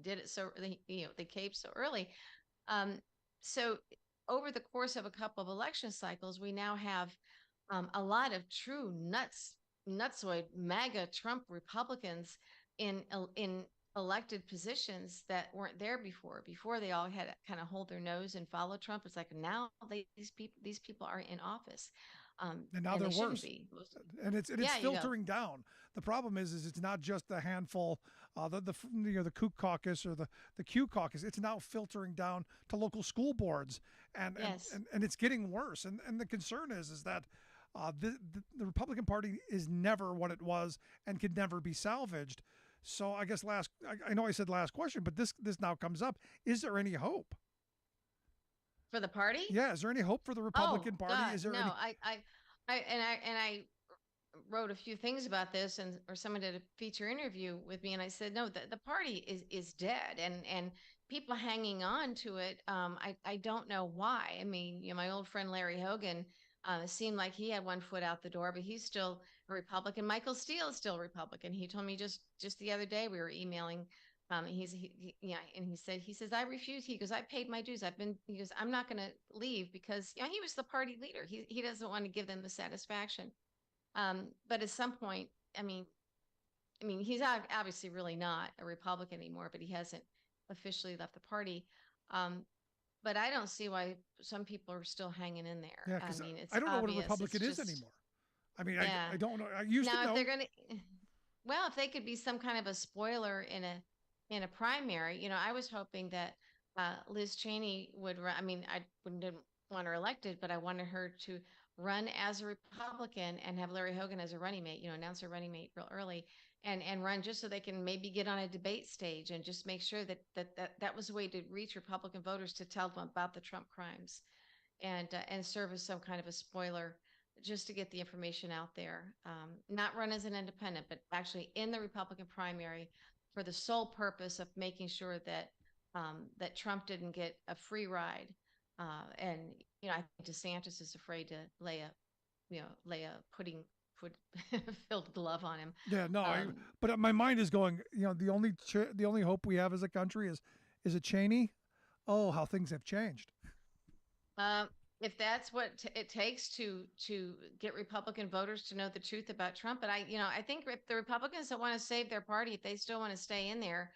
did it so they caved so early. So over the course of a couple of election cycles, we now have a lot of true nutsoid MAGA Trump Republicans in elected positions that weren't there before. Before they all had to kind of hold their nose and follow Trump. It's like now these people are in office. And now they're worse. And it's filtering down. The problem is it's not just the handful, the Kook caucus or the Q caucus. It's now filtering down to local school boards, and it's getting worse. And the concern is that the Republican Party is never what it was and can never be salvaged. So I guess I know I said last question, but this now comes up. Is there any hope for the party? Yeah, is there any hope for the Republican Party? God, Is there no? I wrote a few things about this, or someone did a feature interview with me, and I said no, the party is dead, and people hanging on to it. I don't know why. I mean, my old friend Larry Hogan. It seemed like he had one foot out the door, but he's still a Republican. Michael Steele is still a Republican. He told me just the other day, we were emailing He says, I refuse. He goes, I paid my dues. He goes, I'm not going to leave because, he was the party leader. He doesn't want to give them the satisfaction. But at some point, he's obviously really not a Republican anymore, but he hasn't officially left the party. But I don't see why some people are still hanging in there. Yeah, because I don't know what a Republican is anymore. I don't know. I used to know. If they're going to, if they could be some kind of a spoiler in a primary, I was hoping that Liz Cheney would run. I didn't want her elected, but I wanted her to run as a Republican and have Larry Hogan as a running mate, announce her running mate real early and run just so they can maybe get on a debate stage and just make sure that was a way to reach Republican voters, to tell them about the Trump crimes and serve as some kind of a spoiler just to get the information out there. Not run as an independent, but actually in the Republican primary for the sole purpose of making sure that that Trump didn't get a free ride. And I think DeSantis is afraid to lay a filled glove on him. Yeah, no, but my mind is going. The only hope we have as a country is a Cheney. Oh, how things have changed. If that's what it takes to get Republican voters to know the truth about Trump, but I think if the Republicans don't want to save their party, if they still want to stay in there.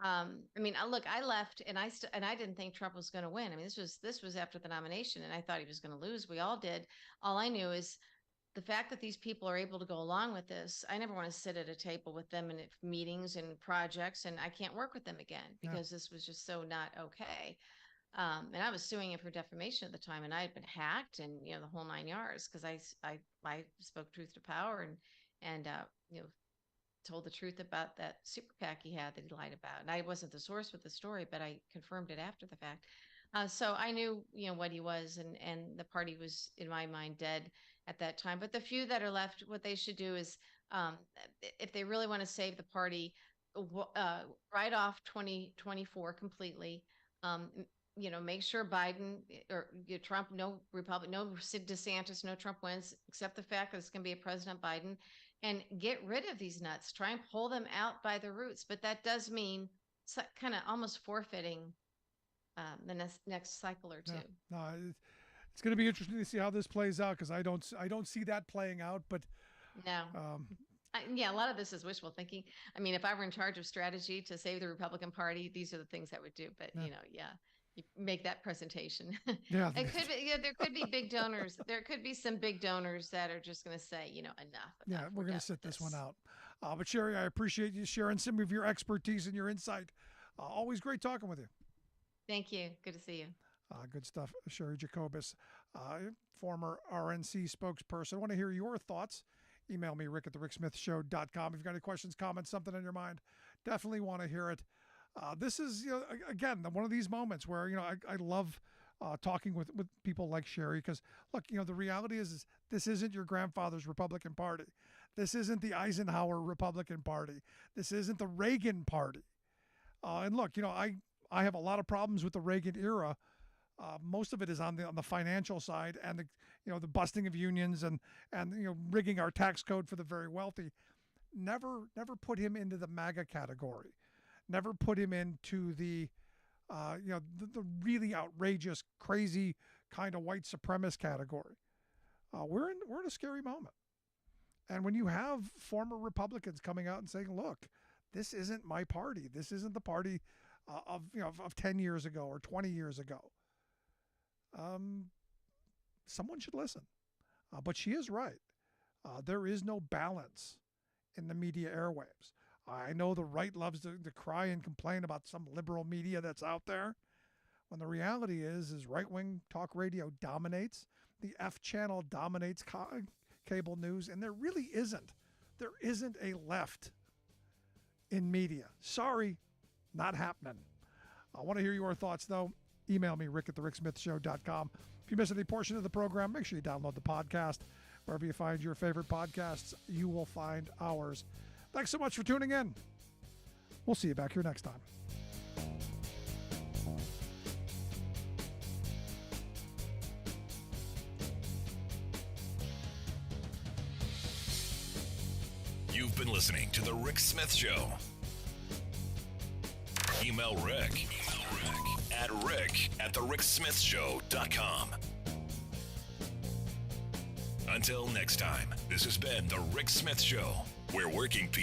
Look, I left and I didn't think Trump was going to win. This was after the nomination and I thought he was going to lose. We all did. All I knew is the fact that these people are able to go along with this. I never want to sit at a table with them in meetings and projects, and I can't work with them again because this was just so not okay. And I was suing him for defamation at the time, and I had been hacked and the whole 9 yards because I spoke truth to power and told the truth about that super PAC he had that he lied about. And I wasn't the source with the story, but I confirmed it after the fact. So I knew, what he was, and the party was, in my mind, dead at that time. But the few that are left, what they should do is, if they really want to save the party, write off 2024 completely. Make sure Biden or Trump, no Republican, no DeSantis, no Trump wins, except the fact that it's going to be a President Biden, and get rid of these nuts. Try and pull them out by the roots. But that does mean kind of almost forfeiting the next cycle or two. No, it's going to be interesting to see how this plays out because I don't see that playing out. But no. A lot of this is wishful thinking. If I were in charge of strategy to save the Republican Party, these are the things I would do. But you make that presentation. Yeah, it could be. There could be big donors. There could be some big donors that are just going to say, enough. Yeah, we're going to sit this one out. But Sherry, I appreciate you sharing some of your expertise and your insight. Always great talking with you. Thank you. Good to see you. Good stuff, Sherry Jacobus, former RNC spokesperson. I want to hear your thoughts. Email me, rick@thericksmithshow.com. If you've got any questions, comments, something on your mind, definitely want to hear it. This is, again, one of these moments where, I love talking with people like Sherry because, look, the reality is this isn't your grandfather's Republican Party. This isn't the Eisenhower Republican Party. This isn't the Reagan Party. And look, I have a lot of problems with the Reagan era. Most of it is on the financial side and the busting of unions and rigging our tax code for the very wealthy. Never put him into the MAGA category. Never put him into the really outrageous, crazy kind of white supremacist category. We're in a scary moment. And when you have former Republicans coming out and saying, "Look, this isn't my party. This isn't the party of 10 years ago or 20 years ago." Someone should listen. But she is right. There is no balance in the media airwaves. I know the right loves to cry and complain about some liberal media that's out there, when the reality is right-wing talk radio dominates. The F channel dominates cable news, and there really isn't. There isn't a left in media. Sorry, not happening. I want to hear your thoughts, though. Email me, rick@thericksmithshow.com. If you miss any portion of the program, make sure you download the podcast. Wherever you find your favorite podcasts, you will find ours. Thanks so much for tuning in. We'll see you back here next time. You've been listening to The Rick Smith Show. Email Rick at rick@thericksmithshow.com. Until next time, this has been The Rick Smith Show, where working people